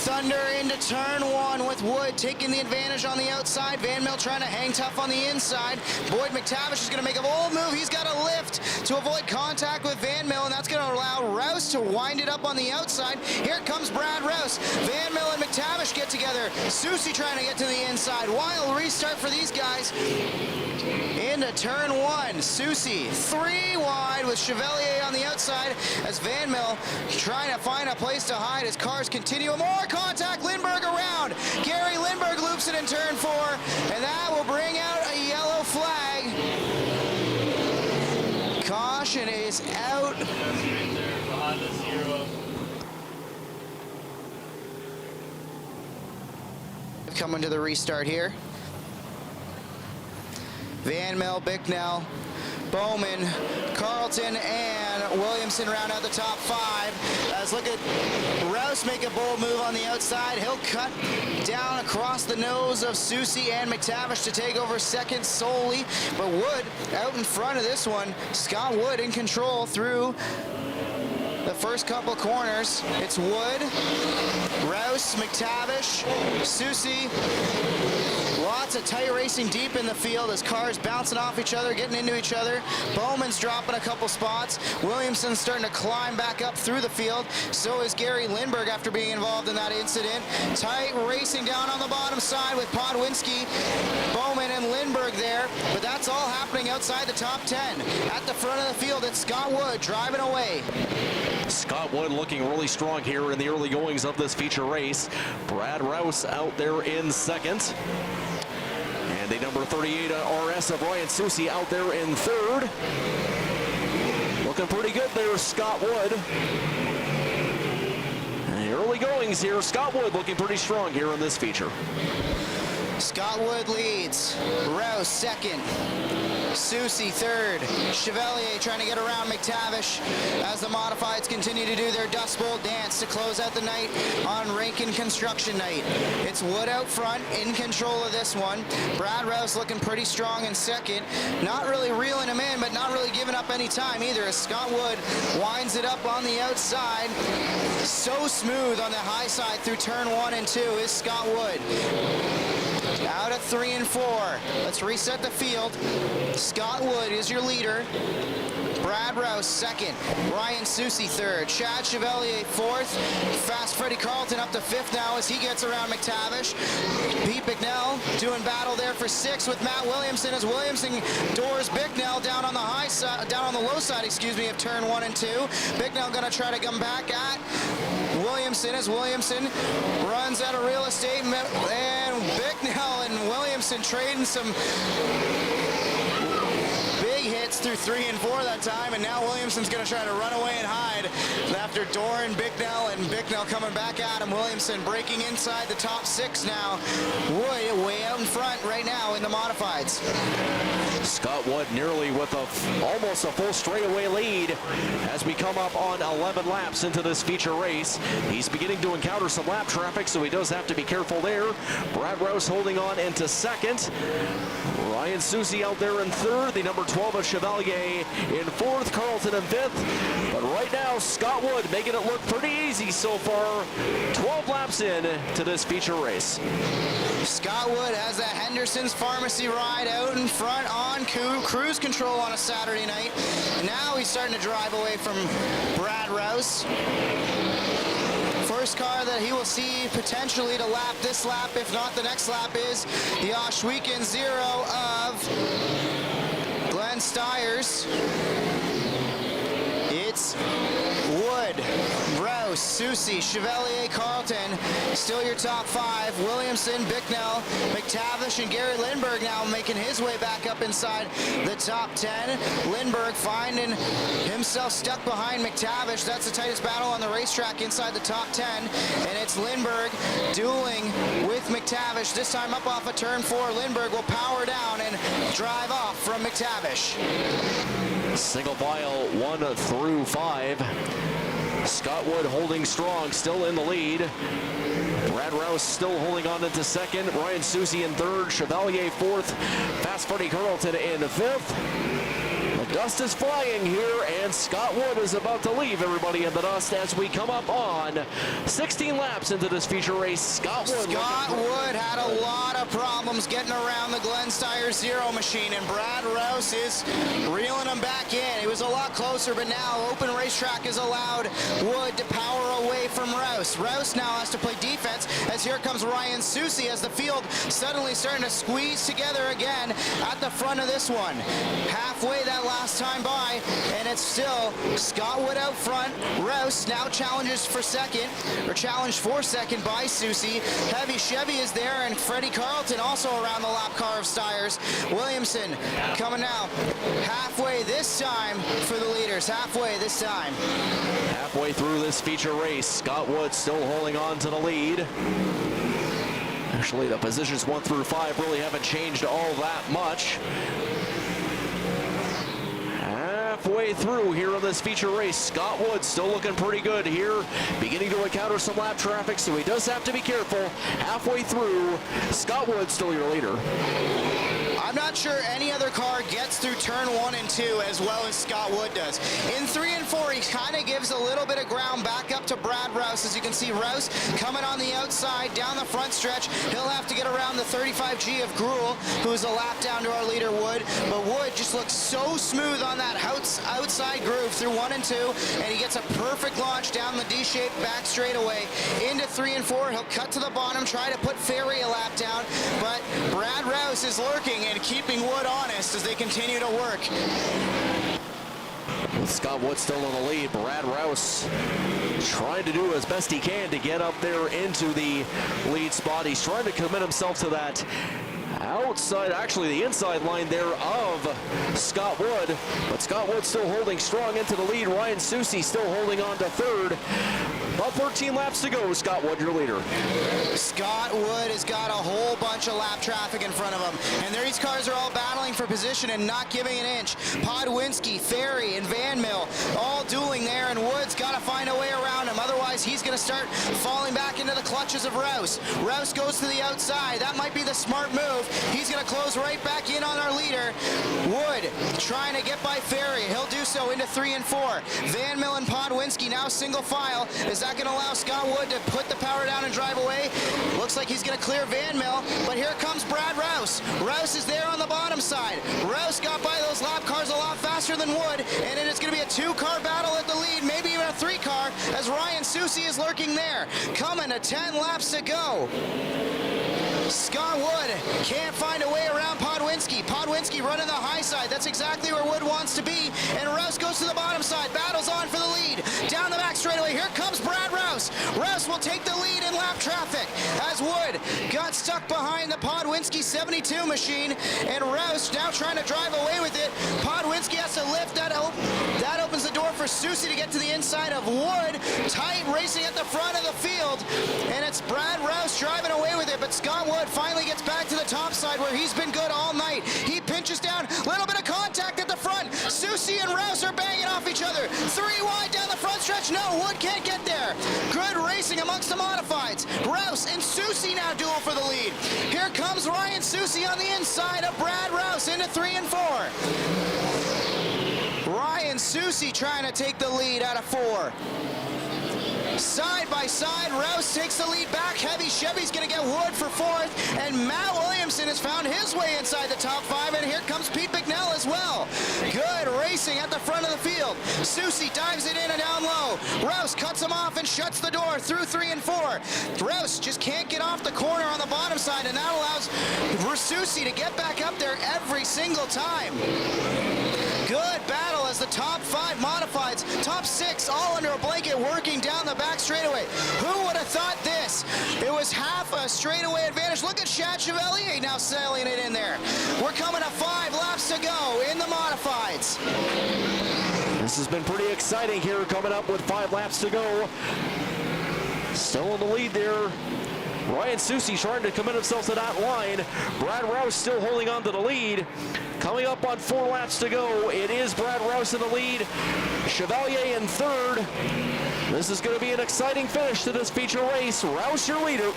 Thunder into turn 1 with Wood taking the advantage on the outside. Van Mill trying to hang tough on the inside. Boyd McTavish is going to make a bold move. He's got a lift to avoid contact with Van Mill, and that's going to allow Rouse to wind it up on the outside. Here comes Brad Rouse. Van Mill and McTavish get together. Susie trying to get to the inside. Wild restart for these guys. Into turn 1. Susie 3 wide with Chevalier on the outside as Van Mill trying to find a place to hide as cars continue. More contact. Lindbergh around. Gary Lindbergh loops it in turn 4, and that will bring out a yellow flag. Caution is out. Coming to the restart here. Van Mill, Bicknell, Bowman, Carlton, and Williamson round out the top 5. As look at Rouse make a bold move on the outside. He'll cut down across the nose of Susie and McTavish to take over second solely. But Wood out in front of this one. Scott Wood in control through the first couple corners. It's Wood, Rouse, McTavish, Susie. Lots of tight racing deep in the field as cars bouncing off each other, getting into each other. Bowman's dropping a couple spots. Williamson's starting to climb back up through the field. So is Gary Lindbergh after being involved in that incident. Tight racing down on the bottom side with Podwinski, Bowman, and Lindbergh there. But that's all happening outside the top 10. At the front of the field, it's Scott Wood driving away. Scott Wood looking really strong here in the early goings of this feature race. Brad Rouse out there in second. And the number 38 RS of Ryan Susie out there in third. Looking pretty good there, Scott Wood. And the early goings here, Scott Wood looking pretty strong here in this feature. Scott Wood leads. Rouse second. Susie third. Chevalier trying to get around McTavish as the modifieds continue to do their Dust Bowl dance to close out the night on Rankin Construction Night. It's Wood out front, in control of this one. Brad Rouse looking pretty strong in second. Not really reeling him in, but not really giving up any time either as Scott Wood winds it up on the outside. So smooth on the high side through turn 1 and 2 is Scott Wood. Out of 3 and 4. Let's reset the field. Scott Wood is your leader. Brad Rouse second. Ryan Susie third. Chad Chevalier fourth. Fast Freddie Carlton up to fifth now as he gets around McTavish. Pete Bicknell doing battle there for sixth with Matt Williamson as Williamson doors Bicknell down on the high side, down on the low side, excuse me, of turn 1 and 2. Bicknell gonna try to come back at Williamson as Williamson runs out of real estate, and Bicknell and Williamson trading some big hits through 3 and 4 that time, and now Williamson's going to try to run away and hide after Doran, Bicknell, and Bicknell coming back at him. Williamson breaking inside the top 6 now. Wood way out in front right now in the modifieds. Scott Wood nearly with almost a full straightaway lead as we come up on 11 laps into this feature race. He's beginning to encounter some lap traffic, so he does have to be careful there. Brad Rouse holding on into second. Ryan Susie out there in third. The number 12 of Chevalier in fourth. Carlton in fifth. But right now, Scott Wood making it look pretty easy so far. 12 laps in to this feature race. Scott Wood has that Henderson's Pharmacy ride out in front on cruise control on a Saturday night. And now he's starting to drive away from Brad Rouse. First car that he will see potentially to lap this lap, if not the next lap, is the Oshweekend 0 of Glenn Stiers. It's Wood, Rouse, Susie, Chevalier, Carlton, still your top 5. Williamson, Bicknell, McTavish, and Gary Lindbergh now making his way back up inside the top 10. Lindbergh finding himself stuck behind McTavish. That's the tightest battle on the racetrack inside the top 10. And it's Lindbergh dueling with McTavish. This time up off of turn 4. Lindbergh will power down and drive off from McTavish. Single file 1 through 5. Scott Wood holding strong, still in the lead. Brad Rouse still holding on into second. Ryan Susie in third. Chevalier fourth. Fast Freddie Carlton in fifth. The dust is flying here, and Scott Wood is about to leave everybody in the dust as we come up on 16 laps into this feature race. Scott Wood had a lot of problems getting around the Glenn Stiers Zero machine, and Brad Rouse is reeling him back in. It was a lot closer, but now open racetrack has allowed Wood to power away from Rouse. Rouse now has to play defense as here comes Ryan Susie as the field suddenly starting to squeeze together again at the front of this one. Halfway that last time by, and it's still Scott Wood out front. Rouse now challenges for second, or challenged for second by Susie. Heavy Chevy is there, and Freddie Carlton also around the lap car of Stiers. Williamson coming now halfway this time for the leaders. Halfway this time. Halfway through this feature race, Scott Wood still holding on to the lead. Actually, the positions 1 through 5 really haven't changed all that much. Halfway through here in this feature race, Scott Wood still looking pretty good here, beginning to encounter some lap traffic, so he does have to be careful. Halfway through, Scott Wood still your leader. I'm not sure any other car gets through turn 1 and 2 as well as Scott Wood does. In 3 and 4, he kind of gives a little bit of ground back up to Brad Rouse. As you can see, Rouse coming on the outside down the front stretch. He'll have to get around the 35G of Gruel, who's a lap down to our leader, Wood. But Wood just looks so smooth on that outside groove through 1 and 2, and he gets a perfect launch down the D-shaped back straightaway into 3 and 4. He'll cut to the bottom, try to put Ferry a lap down, but Brad Rouse is lurking and keeping Wood honest as they continue to work. With Scott Wood still in the lead, Brad Rouse trying to do as best he can to get up there into the lead spot. He's trying to commit himself to that outside, actually the inside line there of Scott Wood, but Scott Wood still holding strong into the lead. Ryan Susie still holding on to third. About 13 laps to go. Scott Wood, your leader. Scott Wood has got a whole bunch of lap traffic in front of him, and these cars are all battling for position and not giving an inch. Podwinski, Ferry, and Van Mill all dueling there, and Wood's got to find a way around him. Otherwise, he's going to start falling back into the clutches of Rouse. Rouse goes to the outside. That might be the smart move. He's going to close right back in on our leader. Wood trying to get by Ferry. He'll do so into 3 and 4. Van Mill and Podwinski now single file. Is that going to allow Scott Wood to put the power down and drive away? Looks like he's going to clear Van Mill, but here comes Brad Rouse. Rouse is there on the bottom side. Rouse got by those lap cars a lot faster than Wood, and it is going to be a 2-car battle at the lead, maybe even a 3-car, as Ryan Susie is lurking there. Coming to 10 laps to go. Scott Wood can't find a way around Podwinski. Podwinski running the high side. That's exactly where Wood wants to be. And Rouse goes to the bottom side. Battles on for the lead. Down the back straightaway. Here comes Brad Rouse. Rouse will take the lead in lap traffic as Wood got stuck behind the Podwinski 72 machine. And Rouse now trying to drive away with it. Podwinski has to lift that up. That opens the door for Susie to get to the inside of Wood. Tight racing at the front of the field. And it's Brad Rouse driving away with it. But Scott Wood finally gets back to the top side where he's been good all night. He pinches down, a little bit of contact at the front. Susie and Rouse are banging off each other. 3 wide down the front stretch. No, Wood can't get there. Good racing amongst the modifieds. Rouse and Susie now duel for the lead. Here comes Ryan Susie on the inside of Brad Rouse into 3 and 4. Ryan Susie trying to take the lead out of 4. Side by side, Rouse takes the lead back. Heavy Chevy's going to get Wood for 4th, and Matt Williamson has found his way inside the top 5, and here comes Pete Bicknell as well. Good racing at the front of the field. Susie dives it in and down low. Rouse cuts him off and shuts the door through 3 and 4. Rouse just can't get off the corner on the bottom side, and that allows Susie to get back up there every single time. Good battle as the top 5 modifieds, top 6 all under a blanket working down the back straightaway. Who would have thought this? It was half a straightaway advantage. Look at Chad Chevalier now sailing it in there. We're coming to 5 laps to go in the modifieds. This has been pretty exciting here, coming up with 5 laps to go. Still in the lead there. Ryan Susie trying to commit himself to that line. Brad Rouse still holding on to the lead. Coming up on 4 laps to go, it is Brad Rouse in the lead. Chevalier in 3rd. This is going to be an exciting finish to this feature race. Rouse your leader.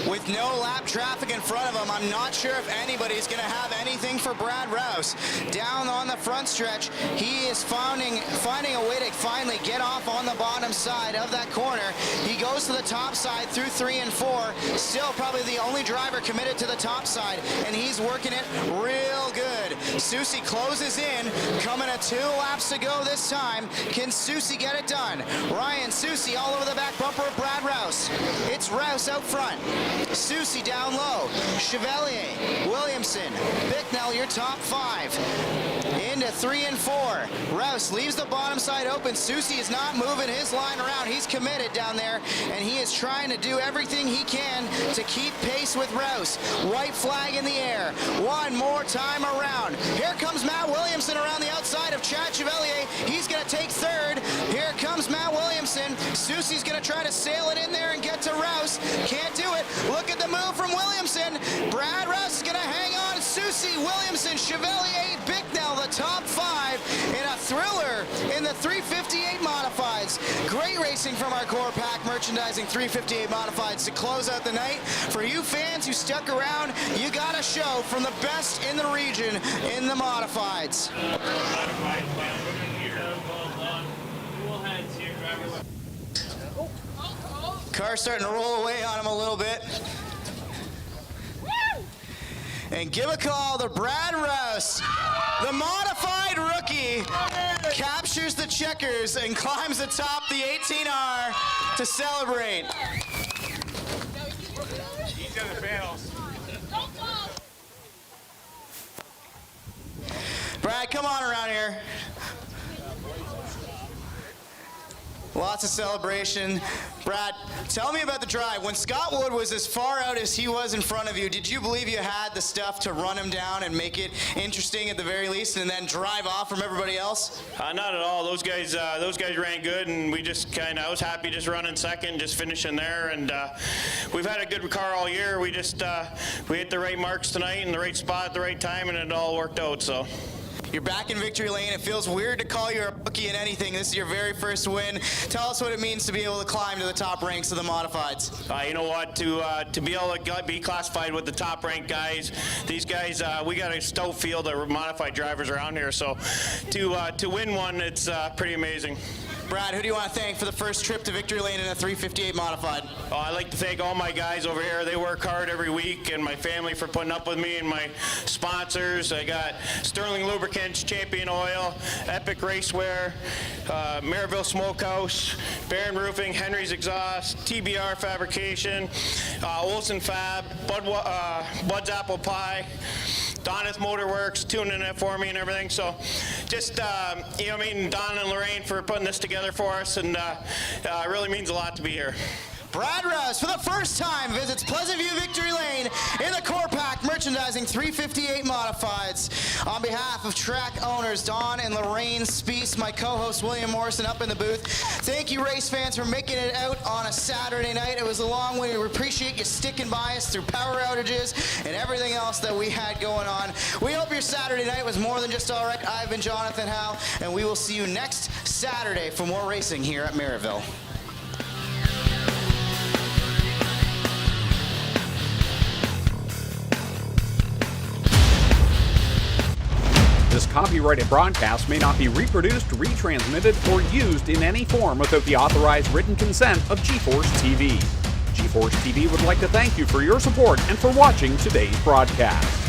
With no lap traffic in front of him, I'm not sure if anybody's going to have anything for Brad Rouse. Down on the front stretch, he is finding a way to finally get off on the bottom side of that corner. He goes to the top side through 3 and 4. Still probably the only driver committed to the top side, and he's working it real good. Susie closes in, coming at 2 laps to go this time. Can Susie get it done? Ryan Susie all over the back bumper of Brad Rouse. It's Rouse out front. Susie down low. Chevalier, Williamson, Bicknell, your top 5. Into 3 and 4. Rouse leaves the bottom side open. Susie is not moving his line around. He's committed down there, and he is trying to do everything he can to keep pace with Rouse. White flag in the air. One more time around. Here comes Matt Williamson around the outside of Chad Chevalier. He's going to take 3rd. Here comes Matt Williamson. Susie's going to try to sail it in there and get to Rouse. Can't do it. Look at the move from Williamson. Brad Rouse is going to hang on. Susie, Williamson, Chevalier, Bicknell, the top 5 in a thriller in the 358 modifieds. Great racing from our core pack merchandising 358 modifieds to close out the night. For you fans who stuck around, you got a show from the best in the region in the modifieds. Car starting to roll away on him a little bit. And give a call to Brad Rouse. The modified rookie captures the checkers and climbs atop the 18R to celebrate. He's in the bails. Brad, come on around here. Lots of celebration. Brad, tell me about the drive. When Scott Wood was as far out as he was in front of you, did you believe you had the stuff to run him down and make it interesting at the very least and then drive off from everybody else? Not at all. Those guys ran good, and I was happy just running second, just finishing there. And we've had a good car all year. We just we hit the right marks tonight in the right spot at the right time, and it all worked out. So. You're back in victory lane. It feels weird to call you a rookie in anything. This is your very first win. Tell us what it means to be able to climb to the top ranks of the modifieds. You know what? To be able to be classified with the top ranked guys, these guys, we got a stout field of modified drivers around here. So to win one, it's pretty amazing. Brad, who do you want to thank for the first trip to victory lane in a 358 modified? I'd like to thank all my guys over here. They work hard every week, and my family for putting up with me, and my sponsors. I got Sterling Lubricants, Champion Oil, Epic Racewear, Merrittville Smokehouse, Barron Roofing, Henry's Exhaust, TBR Fabrication, Olson Fab, Bud's Apple Pie, Donna's Motorworks, tuning it for me and everything. So just, Don and Lorraine for putting this together for us, and it really means a lot to be here. Brad Rouse, for the first time, visits Pleasant View Victory Lane in the Core Pack Merchandising 358 Modifieds. On behalf of track owners Don and Lorraine Speece, my co-host William Morrison up in the booth, thank you race fans for making it out on a Saturday night. It was a long way. We appreciate you sticking by us through power outages and everything else that we had going on. We hope your Saturday night was more than just all right. I've been Jonathan Howe, and we will see you next Saturday for more racing here at Merrittville. This copyrighted broadcast may not be reproduced, retransmitted, or used in any form without the authorized written consent of GForceTV. GForceTV would like to thank you for your support and for watching today's broadcast.